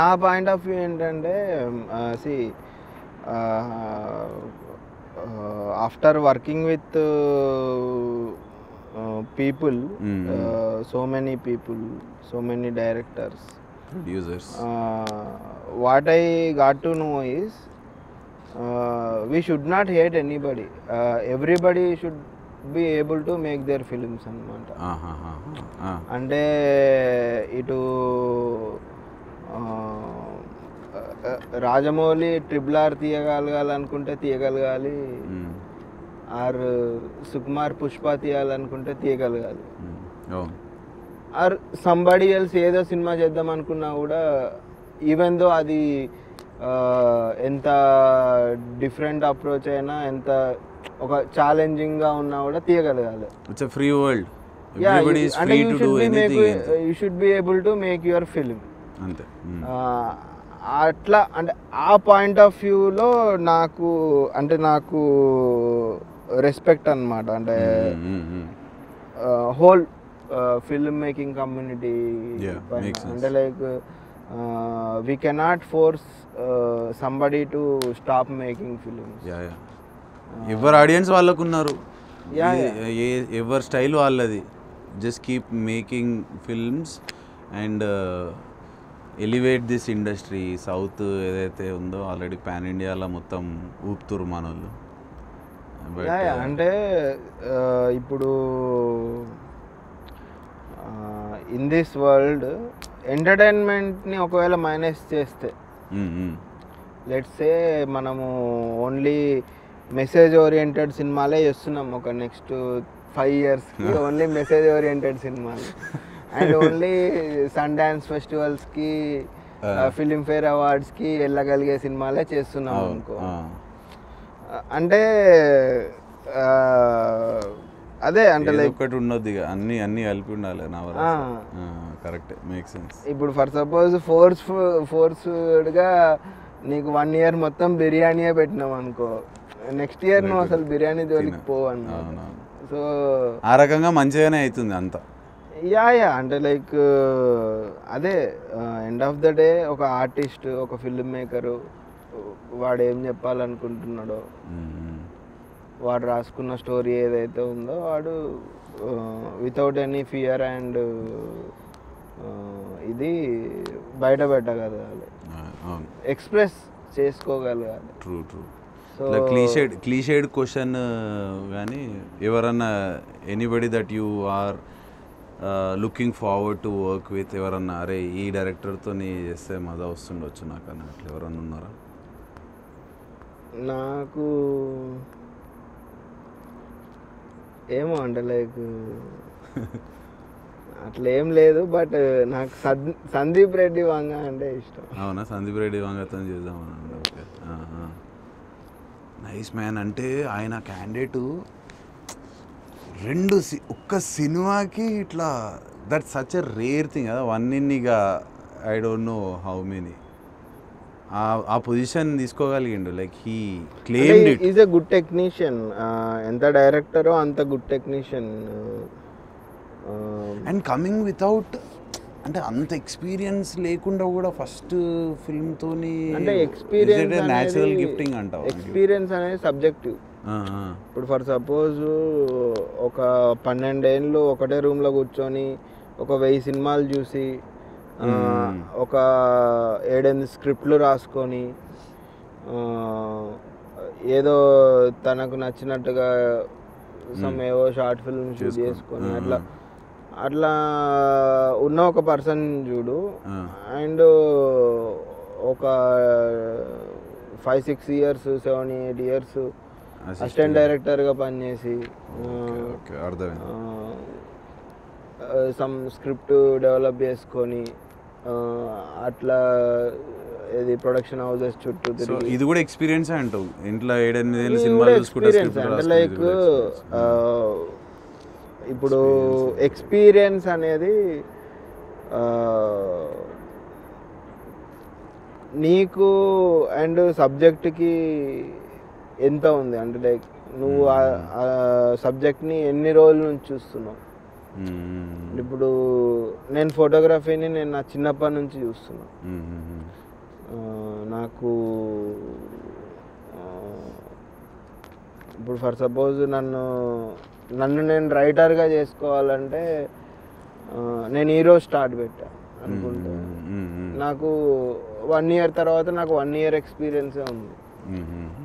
నా పాయింట్ ఆఫ్ వ్యూ ఏంటంటే after working with people, so many people, so many directors, producers, what I got to know is we should not hate anybody. Everybody should be able to make their films అన్నమాట. అంటే ఇటు రాజమౌళి RRR తీయగలగాలనుకుంటే తీయగలగాలి, ఆర్ సుకుమార్ పుష్ప తీయాలనుకుంటే తీయగలగాలి, ఆర్ సంబడి ఎల్స్ ఏదో సినిమా చేద్దాం అనుకున్నా కూడా ఈవెన్ దో అది ఎంత డిఫరెంట్ అప్రోచ్ అయినా, ఎంత ఒక ఛాలెంజింగ్గా ఉన్నా కూడా తీయగలగాలి. It's a free world, everybody is free to do anything. You should be able to make your film. అంతే. అట్లా అంటే ఆ పాయింట్ ఆఫ్ వ్యూలో నాకు రెస్పెక్ట్ అన్నమాట. అంటే హోల్ ఫిల్మ్ మేకింగ్ కమ్యూనిటీ అంటే like we cannot force somebody to stop making films. ఎవరి ఆడియన్స్ వాళ్ళకు ఉన్నారు, ఎవరి స్టైల్ వాళ్ళది. Just keep making films and elevate this industry. South ఏదైతే ఉందో ఆల్రెడీ పాన్ ఇండియాలో మొత్తం ఊపుతురు మనోళ్ళు. అంటే ఇప్పుడు ఇన్ దిస్ వరల్డ్ ఎంటర్టైన్మెంట్ని ఒకవేళ మైనస్ చేస్తే, లెట్స్ సే మనము ఓన్లీ మెసేజ్ ఓరియంటెడ్ సినిమాలే చేస్తున్నాం ఒక నెక్స్ట్ 5 yearsకి, ఓన్లీ మెసేజ్ ఓరియంటెడ్ సినిమాలు అండ్ ఓన్లీ సన్ డాన్స్ ఫెస్టివల్స్కి, ఫిలింఫేర్ అవార్డ్స్కి వెళ్ళగలిగే సినిమాలే చేస్తున్నాం అనుకో. అంటే అదే అంటే లైక్ ఒకటి ఉండదు, అన్ని కలిపి ఉండాలి. Correct, make sense. ఇప్పుడు ఫర్ సపోజ్ ఫోర్స్డ్గా నీకు 1 year మొత్తం బిర్యానీయే పెట్టినాం అనుకో, నెక్స్ట్ ఇయర్ నువ్వు అసలు బిర్యానీ జోలికి పోవు అన్నమాట. సో ఆ రకంగా మంచిగానే అవుతుంది అంతా. యా అంటే లైక్ అదే ఎండ్ ఆఫ్ ద డే ఒక ఆర్టిస్ట్, ఒక ఫిల్మ్ మేకరు, వాడు ఏం చెప్పాలనుకుంటున్నాడో, వాడు రాసుకున్న స్టోరీ ఏదైతే ఉందో వాడు వితౌట్ ఎనీ ఫియర్ అండ్ ఇది బయట పెట్టగలగాలి, ఎక్స్ప్రెస్ చేసుకోగలగాలి. ట్రూ. క్లీషేడ్ క్వశ్చన్ కానీ ఎవరన్నా anybody that you are looking forward to work with, ఎవరన్నా అరే ఈ డైరెక్టర్తో చేస్తే మజా వస్తుండొచ్చు నాకు అని అట్లా ఎవరన్నా ఉన్నారా? నాకు ఏమో అంటే లైక్ అట్లా ఏం లేదు, బట్ నాకు సందీప్ రెడ్డి వంగ అంటే ఇష్టం. అవునా? సందీప్ రెడ్డి వంగతో చేద్దామని. Okay, nice man. అంటే ఆయన క్యాండిడేటు ఒక్క సినిమాకి ఇట్లా that such a rare thing కదా. 1 in ఇక I don't know how many ఆ పొజిషన్ తీసుకోగలిగిండు. Like he claimed it. Is a good technician. ఎంత డైరెక్టరో అంత good technician. And coming without అంటే అంత ఎక్స్పీరియన్స్ లేకుండా కూడా ఫస్ట్ ఫిల్మ్తోని అంటే ఎక్స్పీరియన్స్ న్యాచురల్ గిఫ్టింగ్ అంటావు. ఎక్స్పీరియన్స్ అనేది సబ్జెక్టివ్. ఇప్పుడు ఫర్ సపోజ్ ఒక 12 ఏళ్ళు ఒకటే రూమ్లో కూర్చొని ఒక 1000 సినిమాలు చూసి ఒక 7-8 స్క్రిప్ట్లు రాసుకొని ఏదో తనకు నచ్చినట్టుగా ఏవో షార్ట్ ఫిల్మ్ షూట్ చేసుకొని అట్లా ఉన్న ఒక పర్సన్ చూడు. అండ్ ఒక 5-6 years 7-8 years అసిస్టెంట్ డైరెక్టర్గా పనిచేసి సమ్ స్క్రిప్ట్ డెవలప్ చేసుకొని అట్లా ఇది ప్రొడక్షన్ హౌసెస్ చుట్టూ తిరిగి ఇది కూడా ఎక్స్పీరియన్స్ అంటావు. ఇంట్లో 7-8 సినిమాలు చూసుకుంటే అంటే లైక్ ఇప్పుడు ఎక్స్పీరియన్స్ అనేది నీకు అండ్ సబ్జెక్ట్కి ఎంత ఉంది అంటే లైక్ నువ్వు ఆ సబ్జెక్ట్ని ఎన్ని రోజుల నుంచి చూస్తున్నావు. ఇప్పుడు నేను ఫోటోగ్రఫీని నేను నా చిన్నప్పటి నుంచి చూస్తున్నా. నాకు ఇప్పుడు ఫర్ సపోజ్ నన్ను నేను రైటర్గా చేసుకోవాలంటే నేను ఈరోజు స్టార్ట్ పెట్టా అనుకుంటా. నాకు 1 year తర్వాత నాకు 1 year ఎక్స్పీరియన్సే ఉంది.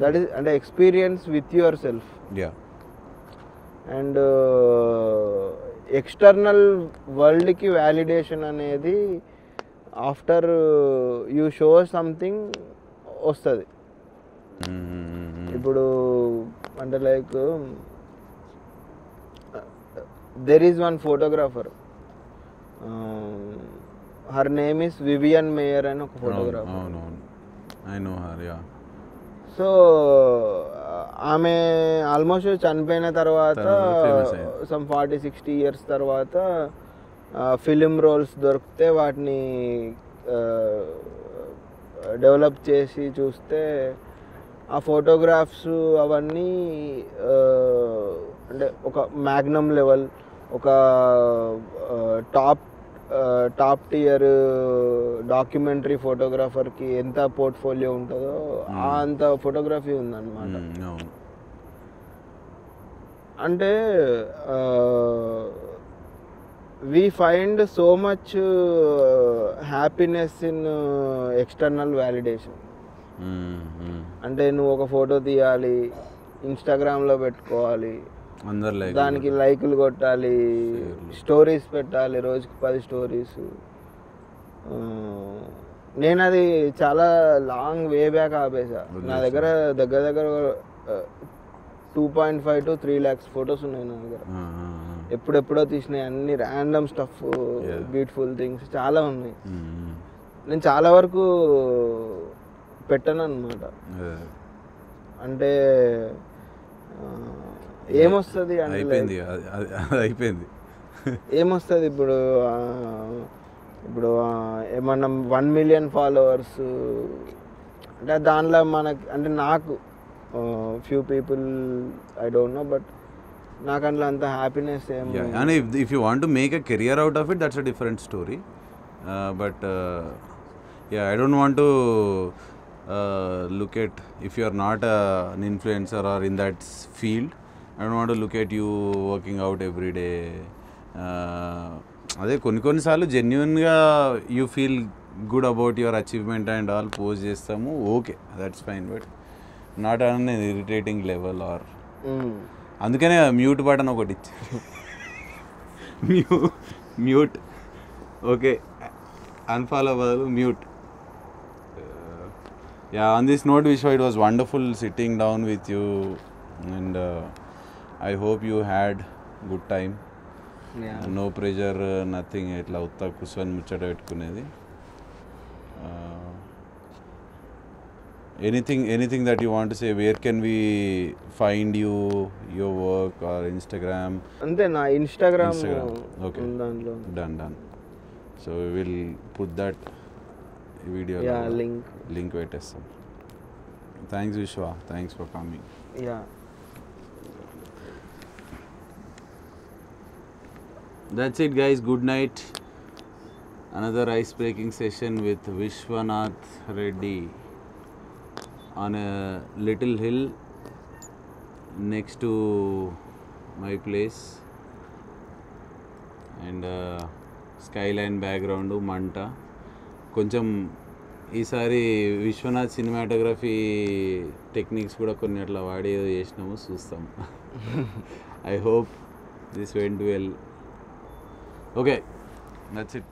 దట్ ఈస్ అంటే experience with yourself. And external వరల్డ్కి వ్యాలిడేషన్ అనేది ఆఫ్టర్ యూ షో సంథింగ్ వస్తుంది. ఇప్పుడు అంటే like there is one photographer, her name is Vivian Mayer అని ఒక photographer. I know her, yeah. So ఆమె ఆల్మోస్ట్ చనిపోయిన తర్వాత సమ్ 40-60 years తర్వాత ఫిలిం రోల్స్ దొరికితే వాటిని డెవలప్ చేసి చూస్తే ఆ ఫోటోగ్రాఫ్స్ అవన్నీ అంటే ఒక మ్యాగ్నమ్ లెవెల్, ఒక టాప్ టియర్ డాక్యుమెంటరీ ఫోటోగ్రాఫర్కి ఎంత పోర్ట్ఫోలియో ఉంటుందో అంత ఫోటోగ్రఫీ ఉందన్నమాట. అంటే we find so much happiness in external validation. అంటే నువ్వు ఒక ఫోటో తీయాలి, ఇన్స్టాగ్రామ్లో పెట్టుకోవాలి, దానికి లైకులు కొట్టాలి, స్టోరీస్ పెట్టాలి, రోజుకి 10 stories. నేను అది చాలా లాంగ్ వే బ్యాక్ ఆపేసా. నా దగ్గర దగ్గర 2.5 to 3 lakhs ఫొటోస్ ఉన్నాయి నా దగ్గర. ఎప్పుడెప్పుడో తీసినాయి, అన్ని ర్యాండమ్ స్టఫ్, బ్యూటిఫుల్ థింగ్స్ చాలా ఉన్నాయి. నేను చాలా వరకు పెట్టను అన్నమాట. అంటే ఏమొస్తుంది అంటే ఏమొస్తుంది ఇప్పుడు ఏమన్నా 1 million followers అంటే దానిలో మనకి అంటే నాకు few people I don't no, but నాకు అందులో అంత హ్యాపీనెస్ ఏమో. and if you want to make a career out of it, that's a different story, but yeah, I don't want to look at, if you are not an influencer or in that field, I don't want to look at you working out every day. అదే కొన్నిసార్లు జెన్యున్గా you feel good about your achievement and all post చేస్తాము, okay, that's fine, but not on an irritating level or. అందుకనే మ్యూట్ బటన్ ఒకటి ఇచ్చారు. మ్యూట్ ఓకే, అన్ఫాలో బదులు mute. Yeah, on this note, Vishwa, it was wonderful sitting down with you, and I hope you had good time. Yeah. No pressure, nothing. Itla utta kusvan muchata pettukunedi. anything that you want to say? Where can we find you, your work, or Instagram? అంతే నా ఇన్స్టాగ్రామ్ Okay, దాంట్లో done. So we will put that video link పెట్టేస్తాం. Thanks Vishwa, thanks for coming. That's it guys, good night. Another ice breaking session with Vishwanath Reddy on a little hill next to my place, and skyline background మంట కొంచెం ఈసారి విశ్వనాథ్ సినిమాటోగ్రఫీ టెక్నిక్స్ కూడా కొన్ని అట్లా వాడి చేసినాము, చూస్తాం. I hope this went well. Okay, that's it.